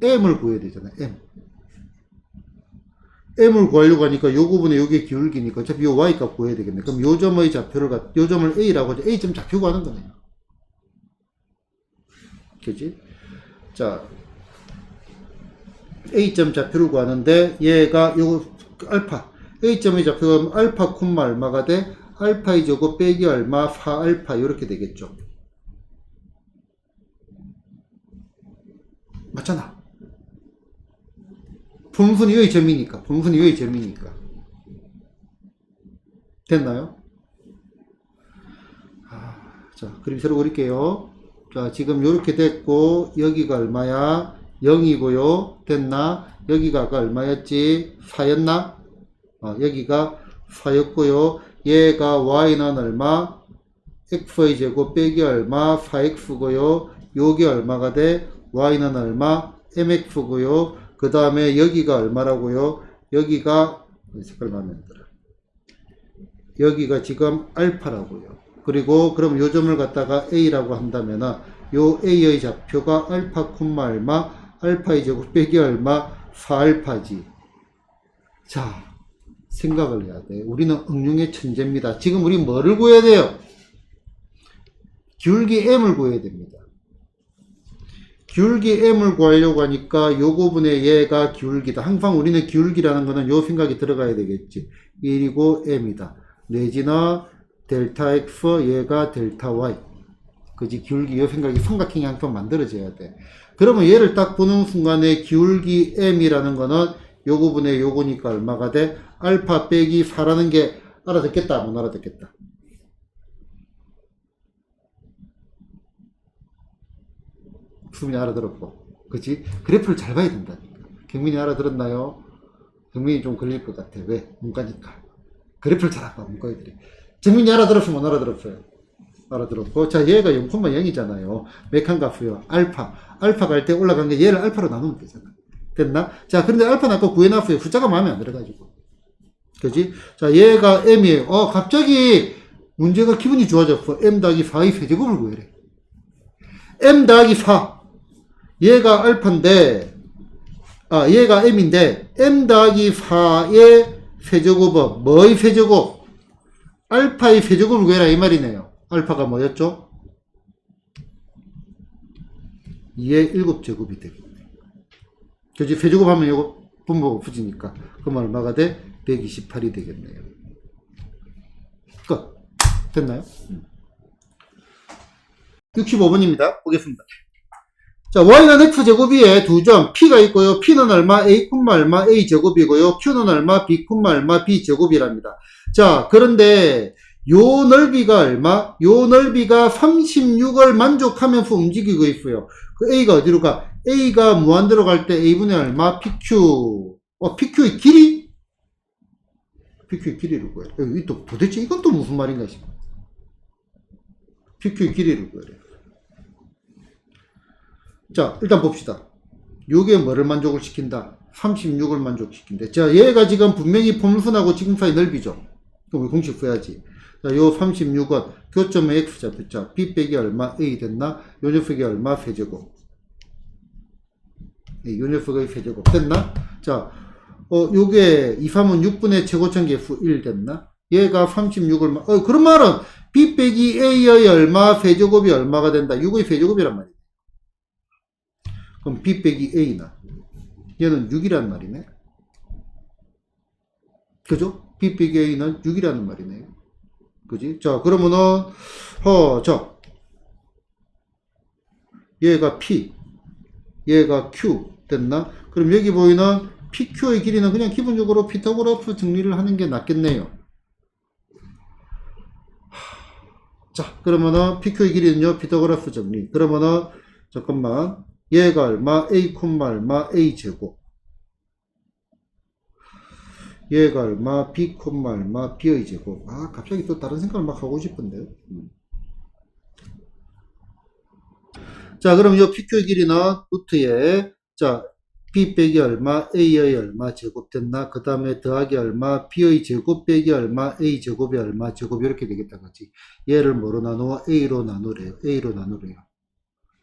m을 구해야 되잖아요. m을 구하려고 하니까 요 부분에 요게 기울기니까 어차피 요 y 값 구해야 되겠네. 그럼 요 점의 좌표를 요 점을 a라고 하죠. a 점 좌표 구하는 거네요. 그치? 자, a 점 좌표를 구하는데 얘가 요 알파 a 점의 좌표가 알파 콤마 얼마가 돼? 알파의 제곱 빼기 얼마? 4알파 이렇게 되겠죠. 맞잖아. 분분이 여기 점이니까. 분분이 여기 점이니까. 됐나요? 자, 그림 새로 그릴게요. 자, 지금 요렇게 됐고 여기가 얼마야? 0이고요. 됐나? 여기가 아까 얼마였지? 4였나? 여기가 4였고요. 얘가 y는 얼마? x의 제곱 빼기 얼마? 4x고요. 요게 얼마가 돼? y는 얼마? mx고요. 그 다음에 여기가 얼마라고요? 여기가 색깔 마음에 안 들어. 여기가 지금 알파라고요. 그리고 그럼 요 점을 갖다가 a라고 한다면 요 a의 좌표가 알파 콤마 얼마? 알파의 제곱 빼기 얼마? 4알파지. 자, 생각을 해야 돼. 우리는 응용의 천재입니다. 지금 우리 뭐를 구해야 돼요? 기울기 m을 구해야 됩니다. 기울기 m을 구하려고 하니까 요거분의 얘가 기울기다. 항상 우리는 기울기라는 거는 요 생각이 들어가야 되겠지. 1이고 m이다. 내지나 델타 x 얘가 델타 y. 그지? 기울기 요 생각이 삼각형이 항상 만들어져야 돼. 그러면 얘를 딱 보는 순간에 기울기 m이라는 거는 요거분의 요거니까 얼마가 돼? 알파 빼기 4라는 게 알아듣겠다? 못 알아듣겠다? 수민이 알아들었고, 그치? 그래프를 잘 봐야 된다니까. 경민이 알아들었나요? 경민이 좀 걸릴 것 같아. 왜? 문과니까. 그래프를 잘 안 봐, 문과애들이. 정민이 알아들었으면 못 알아들었어요. 알아들었고, 자, 얘가 0,0이잖아요. 맥한 값이요. 알파. 알파 갈 때 올라간 게 얘를 알파로 나누면 되잖아. 됐나? 자, 그런데 알파는 아까 구해놨어요. 숫자가 마음에 안 들어가지고. 그지? 자, 얘가 m이에요. 갑자기 문제가 기분이 좋아졌어. m 더하기 4의 세제곱을 구해래. m 더하기 4. 얘가 알파인데, 얘가 m인데, m 더하기 4의 세제곱은 뭐의 세제곱? 알파의 세제곱을 구해라 이 말이네요. 알파가 뭐였죠? 2의 7제곱이 되겠네. 그지? 세제곱 하면 이거 분모가 없어지니까. 그럼 얼마가 돼? 128이 되겠네요. 끝. 됐나요? 65번입니다. 보겠습니다. 자, y는 x제곱위에 두 점, p가 있고요. p는 얼마? a, 얼마? a제곱이고요. q는 얼마? b, 얼마? b제곱이랍니다. 자, 그런데 요 넓이가 얼마? 요 넓이가 36을 만족하면서 움직이고 있어요. 그 a가 어디로 가? a가 무한대로 갈 때 a분의 얼마? pq. pq의 길이? PQ의 길이를 구해라. 또 도대체 이건 또 무슨 말인가 싶어. PQ의 길이를 구해라. 자, 일단 봅시다. 요게 뭐를 만족을 시킨다? 36을 만족시킨다. 자, 얘가 지금 분명히 포물선하고 지금 사이 넓이죠. 그럼 우리 공식 써야지. 자, 요 36은 교점의 x좌표. 자, b 빼기 얼마 a 됐나? 요 녀석이 얼마? 세제곱. 요 녀석의 세제곱 됐나? 자, 요게 2, 3은 6분의 최고점계수 1 됐나? 얘가 36을 그런 말은 b 빼기 a의 얼마? 세제곱이 얼마가 된다? 6의 세제곱이란 말이야. 그럼 b 빼기 a나 얘는 6이란 말이네. 그죠? b 빼기 a는 6이라는 말이네. 그지? 자, 그러면은 자, 얘가 p, 얘가 q 됐나? 그럼 여기 보이는 pq의 길이는 그냥 기본적으로 피타고라스 정리를 하는 게 낫겠네요. 자, 그러면은 pq의 길이는요, 피타고라스 정리. 그러면은 잠깐만, 얘가 얼마? a, 얼마? a 제곱. 얘가 얼마? b, 얼마? b의 제곱. 아, 갑자기 또 다른 생각을 막 하고 싶은데요. 자, 그럼 요 pq의 길이는 루트에, 자, b 빼기 얼마? a의 얼마? 제곱 됐나? 그 다음에 더하기 얼마? b의 제곱 빼기 얼마? a 제곱이 얼마? 제곱 이렇게 되겠다. 그치? 얘를 뭐로 나누어? a로 나누래요. a로 나누래요.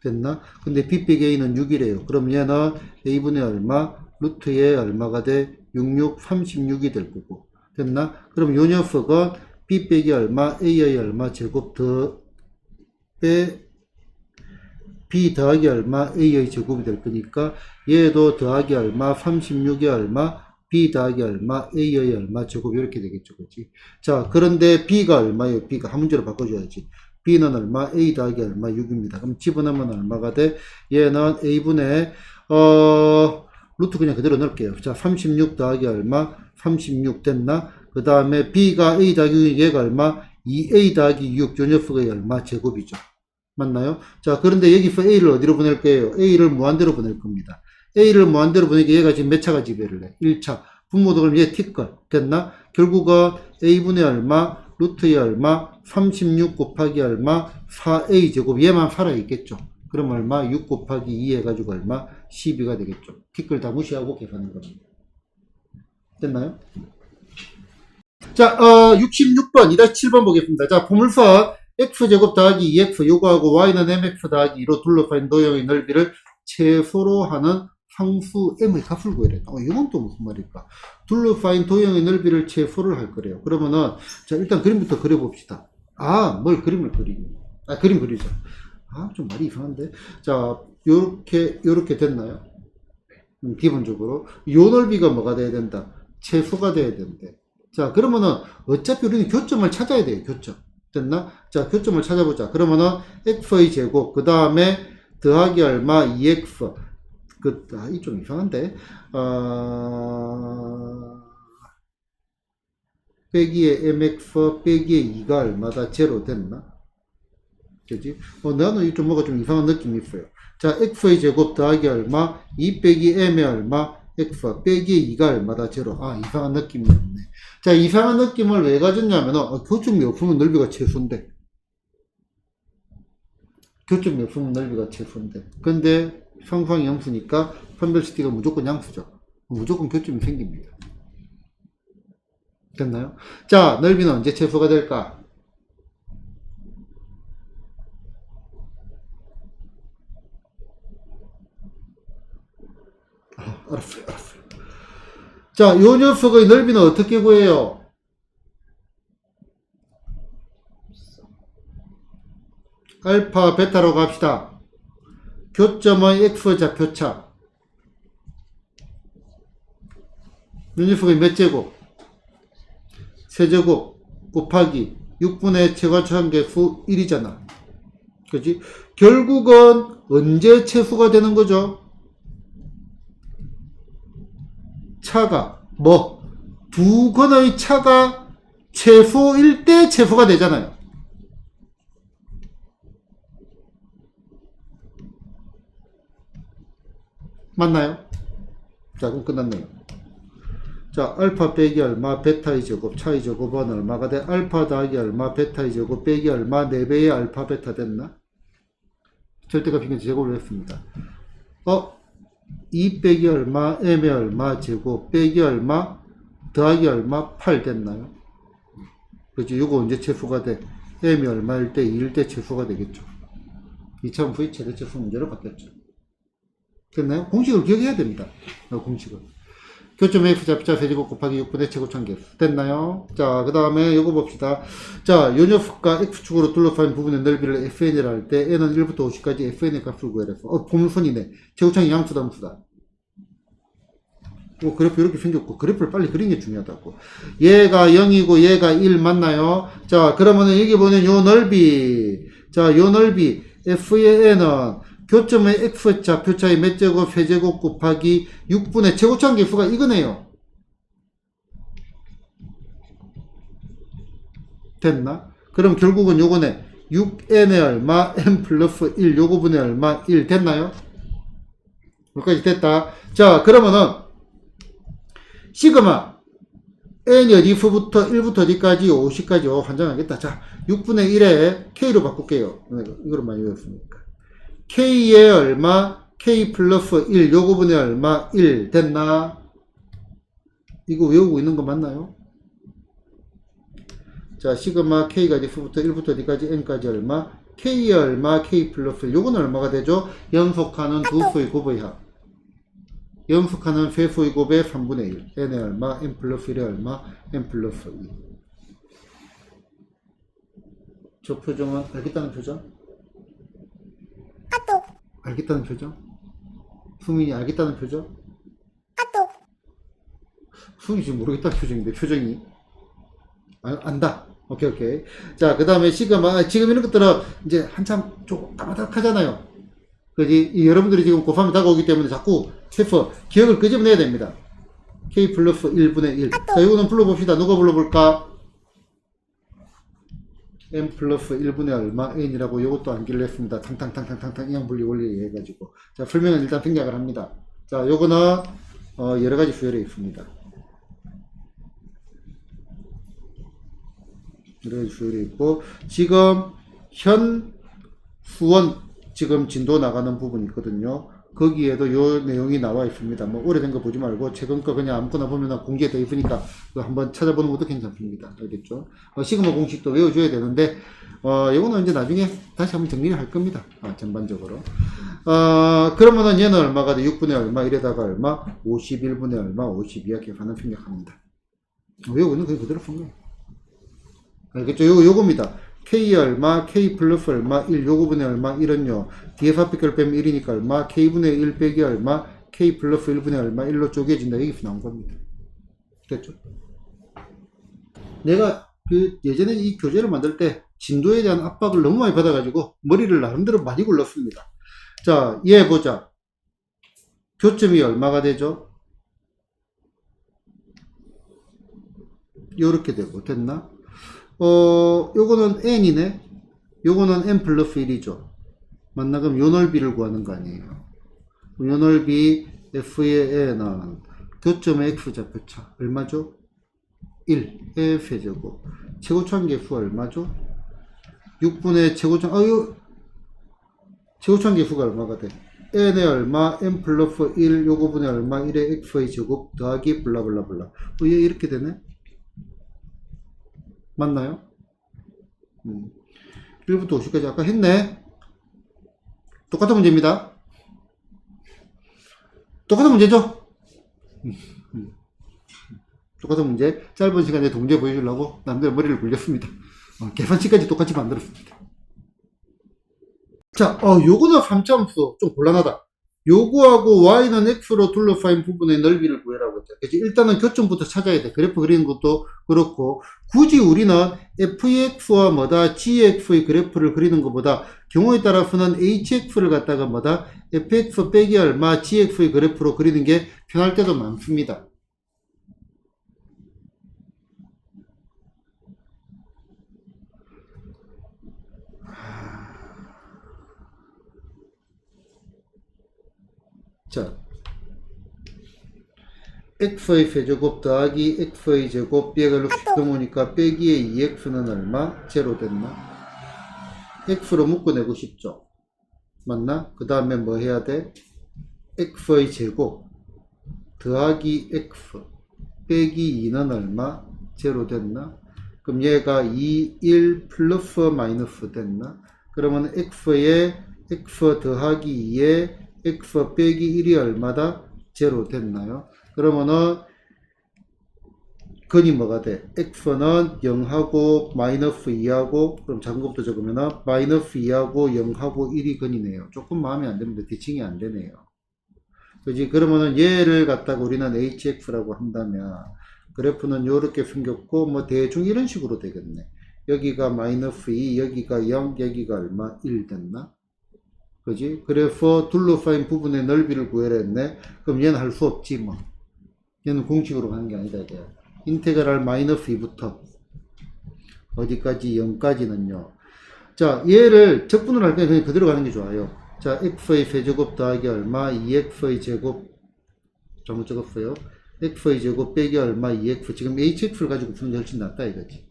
됐나? 근데 b 빼기 a는 6이래요. 그럼 얘는 a분의 얼마? 루트에 얼마가 돼? 66, 36이 될 거고. 됐나? 그럼 요 녀석은 b 빼기 얼마? a의 얼마? 제곱 더 b 더하기 얼마? a의 제곱이 될 거니까 얘도 더하기 얼마? 36이 얼마? b 더하기 얼마? a의 얼마? 제곱 이렇게 되겠죠. 그치? 자, 그런데 b가 얼마예요? b가 한 문제로 바꿔줘야지. b는 얼마? a 더하기 얼마? 6입니다. 그럼 집어넣으면 얼마가 돼? 얘는 a분의 루트 그냥 그대로 넣을게요. 자, 36 더하기 얼마? 36 됐나? 그 다음에 b가 a 더하기 6, 얘가 얼마? 2a 더하기 6, 요 녀석의 얼마? 제곱이죠. 맞나요? 자, 그런데 여기서 a를 어디로 보낼 거예요? a를 무한대로 보낼 겁니다. a를 무한대로 보내기 얘가 지금 몇 차가 지배를 해? 1차. 분모도 그럼 얘 t걸. 됐나? 결국은 a분의 얼마? 루트의 얼마? 36 곱하기 얼마? 4a 제곱. 얘만 살아있겠죠. 그럼 얼마? 6 곱하기 2 해가지고 얼마? 12가 되겠죠. t걸 다 무시하고 계산하는 겁니다. 됐나요? 자, 66번, 2-7번 보겠습니다. 자, 포물선 x제곱 더하기 2x 요거하고 y는 mx 더하기 2로 둘러싸인 도형의 넓이를 최소로 하는 상수 m의 값을 구해라. 이건 또 무슨 말일까? 둘러싸인 도형의 넓이를 최소를 할 거래요. 그러면은 자, 일단 그림부터 그려봅시다. 뭘 그림을 그리니? 그림 그리자. 좀 말이 이상한데. 자, 요렇게 됐나요? 기본적으로 요 넓이가 뭐가 돼야 된다? 최소가 돼야 된대. 자, 그러면은 어차피 우리는 교점을 찾아야 돼요. 교점. 됐나? 자, 교점을 찾아보자. 그러면은 x의 제곱, 그 다음에 더하기 얼마? 2x. 이 좀 이상한데. 빼기에 mx 빼기에 2가 얼마다? 0 됐나? 그지? 나는 좀 뭐가 좀 이상한 느낌이 있어요. 자, x의 제곱 더하기 얼마? 2 빼기 m의 얼마? x 빼기 2가 얼마다? 0. 이상한 느낌이 없네. 자, 이상한 느낌을 왜 가졌냐면은, 교점이 없으면 넓이가 최소인데. 교점이 없으면 넓이가 최소인데. 근데, 상수항이 양수니까, 판별시티가 무조건 양수죠. 무조건 교점이 생깁니다. 됐나요? 자, 넓이는 언제 최소가 될까? 알았어요. 자, 요 녀석의 넓이는 어떻게 구해요? 알파, 베타로 갑시다. 교점의 x좌표차. 요 녀석의 몇 제곱? 세제곱 곱하기 6분의 최고차함계수 1이잖아. 그지? 결국은 언제 최소가 되는 거죠? 차가 두 건의 차가 최소일 때 최소가 되잖아요. 맞나요? 자, 그럼 끝났네요. 자, 알파 빼기 얼마, 베타의 제곱, 차의 제곱은 얼마가 돼? 알파 더하기 얼마, 베타의 제곱 빼기 얼마, 4배의 알파 베타 됐나? 절대값 비교해서 제곱을 했습니다. 2 빼기 얼마, m의 얼마, 제곱 빼기 얼마, 더하기 얼마, 8 됐나요? 그렇죠. 이거 언제 최소가 돼? m이 얼마일 때, 2일 때 최소가 되겠죠. 2차원fu의 최대 최소 문제로 바뀌었죠. 됐나요? 공식을 기억해야 됩니다. 공식을. 교점 f 잡자 세제곱 곱하기 6분의 최고차항계수. 됐나요? 자, 그 다음에 요거 봅시다. 자, 요 녀석과 x축으로 둘러싸인 부분의 넓이를 fn이라 할 때 n은 1부터 50까지 fn의 값을 구해냈어. 보문선이네. 최고차항이 양수다, 함수다. 그래프 이렇게 생겼고, 그래프를 빨리 그리는 게 중요하다고. 얘가 0이고 얘가 1 맞나요? 자, 그러면은 여기 보면 요 넓이. 자, 요 넓이 f의 n은 교점의 x자 표차의 몇 제곱 세제곱 곱하기 6분의 최고차항 계수가 이거네요. 됐나? 그럼 결국은 요거네. 6n의 얼마, n 플러스 1 요거분의 얼마, 1 됐나요? 여기까지 됐다. 자, 그러면은 시그마 n이 어디서부터 1부터 어디까지 50까지 환장하겠다. 자, 6분의 1에 k로 바꿀게요. 이걸 많이 외웠으니까. k의 얼마, k 플러스 1 요거분의 얼마, 1 됐나? 이거 외우고 있는 거 맞나요? 자, 시그마 k가 어디서부터 1부터 어디까지 n까지 얼마, k의 얼마, k 플러스 1 요거는 얼마가 되죠? 연속하는 두 수의 곱의 합. 연속하는 세 수의 곱의 3분의 1. n의 얼마, n 플러스 1의 얼마, n 플러스 2. 저 표정은 알겠다는 표정? 알겠다는 표정? 수민이 알겠다는 표정? 수민이 지금 모르겠다는 표정인데, 표정이. 안다. 오케이. 자, 그 다음에 시그마, 지금 이런 것들은 이제 한참 조금 까마득하잖아요. 그지? 여러분들이 지금 고3이 다가오기 때문에 자꾸 세퍼 기억을 끄집어내야 됩니다. k 플러스 1분의 1. 자, 이거는 불러봅시다. 누가 불러볼까? n 플러스 1분의 얼마 n이라고 이것도 암기를 했습니다. 탕탕탕탕탕탕 이항분리 원리 해가지고. 자, 설명은 일단 생략을 합니다. 자, 요거는 여러가지 수열에 있습니다. 여러가지 수열에 있고, 지금 현 수원 지금 진도 나가는 부분이 있거든요. 거기에도 요 내용이 나와 있습니다. 뭐 오래된 거 보지 말고 최근 거 그냥 아무거나 보면 공개되어 있으니까 그거 한번 찾아보는 것도 괜찮습니다. 알겠죠? 시그마 공식도 외워줘야 되는데 이거는 이제 나중에 다시 한번 정리를 할 겁니다. 전반적으로. 그러면은 얘는 얼마가 돼? 6분의 얼마, 이래다가 얼마? 51분의 얼마, 52야 계산은 생략합니다. 외우고 있는 거 그대로 쓴 거예요. 알겠죠? 요겁니다. k 얼마, k 플러스 얼마, 1 요거분의 얼마, 1은요. 뒤에서 합비결 빼면 1이니까 얼마, k분의 1 빼기 얼마, k 플러스 1분의 얼마, 1로 쪼개진다. 여기서 나온 겁니다. 됐죠? 내가 예전에 이 교재를 만들 때 진도에 대한 압박을 너무 많이 받아가지고 머리를 나름대로 많이 굴렀습니다. 자, 얘 보자. 교점이 얼마가 되죠? 요렇게 되고, 됐나? 요거는 n이네. 요거는 n 플러스 1이죠. 맞나? 그럼 요 넓이를 구하는 거 아니에요. 요 넓이 f의 n은 교점의 x좌표차 얼마죠? 1의 세제곱. 최고차항계수 얼마죠? 6분의 최고차항계수가 얼마가 돼? n의 얼마, n 플러스 1 요거분의 얼마, 1의 x의 제곱 더하기 블라블라블라. 얘 이렇게 되네? 맞나요? 1부터 50까지 아까 했네. 똑같은 문제입니다. 똑같은 문제죠? 똑같은 문제. 짧은 시간에 동제 보여주려고 남들 머리를 굴렸습니다. 계산식까지 똑같이 만들었습니다. 자, 요거는 3차 함수 좀 곤란하다. 요거하고 y는 x로 둘러싸인 부분의 넓이를 구해라고 했죠. 그치? 일단은 교점부터 찾아야 돼. 그래프 그리는 것도 그렇고, 굳이 우리는 fx와 뭐다, gx의 그래프를 그리는 것보다 경우에 따라서는 hx를 갖다가 뭐다, fx 빼기 얼마, gx의 그래프로 그리는 게 편할 때도 많습니다. 자, x의 세제곱 더하기 x의 제곱 빼기로 시켜보니까 빼기의 2x는 얼마? 제로 됐나? x로 묶어내고 싶죠? 맞나? 그 다음에 뭐 해야 돼? x의 제곱 더하기 x 빼기 2는 얼마? 제로 됐나? 그럼 얘가 2, 1 플러스 마이너스 됐나? 그러면 x에 x 더하기 2에 x 빼기 1이 얼마다? 제로 됐나요? 그러면은 근이 뭐가 돼? x는 0하고 마이너스 2하고 그럼 작은 것부터 적으면은 마이너스 2하고 0하고 1이 근이네요. 조금 마음에 안 듭니다. 대칭이 안 되네요. 그지? 그러면은 얘를 갖다가 우리는 hx라고 한다면 그래프는 요렇게 생겼고 뭐 대충 이런 식으로 되겠네. 여기가 마이너스 2, 여기가 0, 여기가 얼마? 1 됐나? 그지? 그래서 둘러싸인 부분의 넓이를 구해라 했네. 그럼 얘는 할 수 없지 뭐. 얘는 공식으로 가는 게 아니다 이게. 인테그랄 마이너스 2부터 어디까지? 0까지는요. 자, 얘를 적분을 할 때 그냥 그대로 가는 게 좋아요. 자, x의 세제곱 더하기 얼마? 2x의 제곱 잘못 적었어요. x의 제곱 빼기 얼마? 2x. 지금 hx를 가지고 푸는 게 훨씬 낫다 이거지.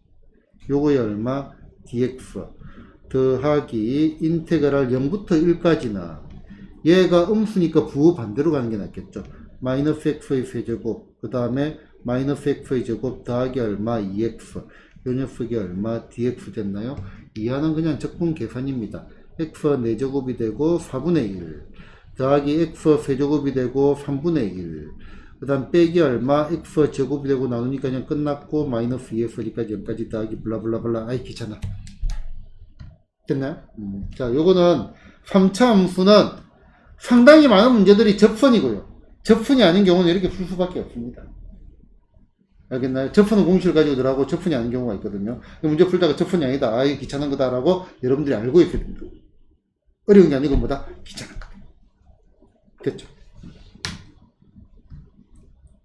요거에 얼마? dx 더하기 인테그랄 0부터 1까지나 얘가 음수니까 부호 반대로 가는 게 낫겠죠. 마이너스 x의 세제곱 그 다음에 마이너스 x의 제곱 더하기 얼마? 2x. 요 녀석이 얼마? dx 됐나요? 이하는 그냥 적분 계산입니다. x 4제곱이 되고 4분의 1 더하기 x 세제곱이 되고 3분의 1 그 다음 빼기 얼마? x 제곱이 되고 나누니까 그냥 끝났고 마이너스 2x까지 0까지 더하기 블라블라블라. 아이 귀찮아. 됐나요? 자, 요거는 3차 함수는 상당히 많은 문제들이 접선이고요. 접선이 아닌 경우는 이렇게 풀 수밖에 없습니다. 알겠나요? 접선은 공식을 가지고 들어가고 접선이 아닌 경우가 있거든요. 문제 풀다가 접선이 아니다. 아, 이거 귀찮은 거다라고 여러분들이 알고 있어야 됩니다. 어려운 게 아니고 뭐다? 귀찮은 거다. 됐죠?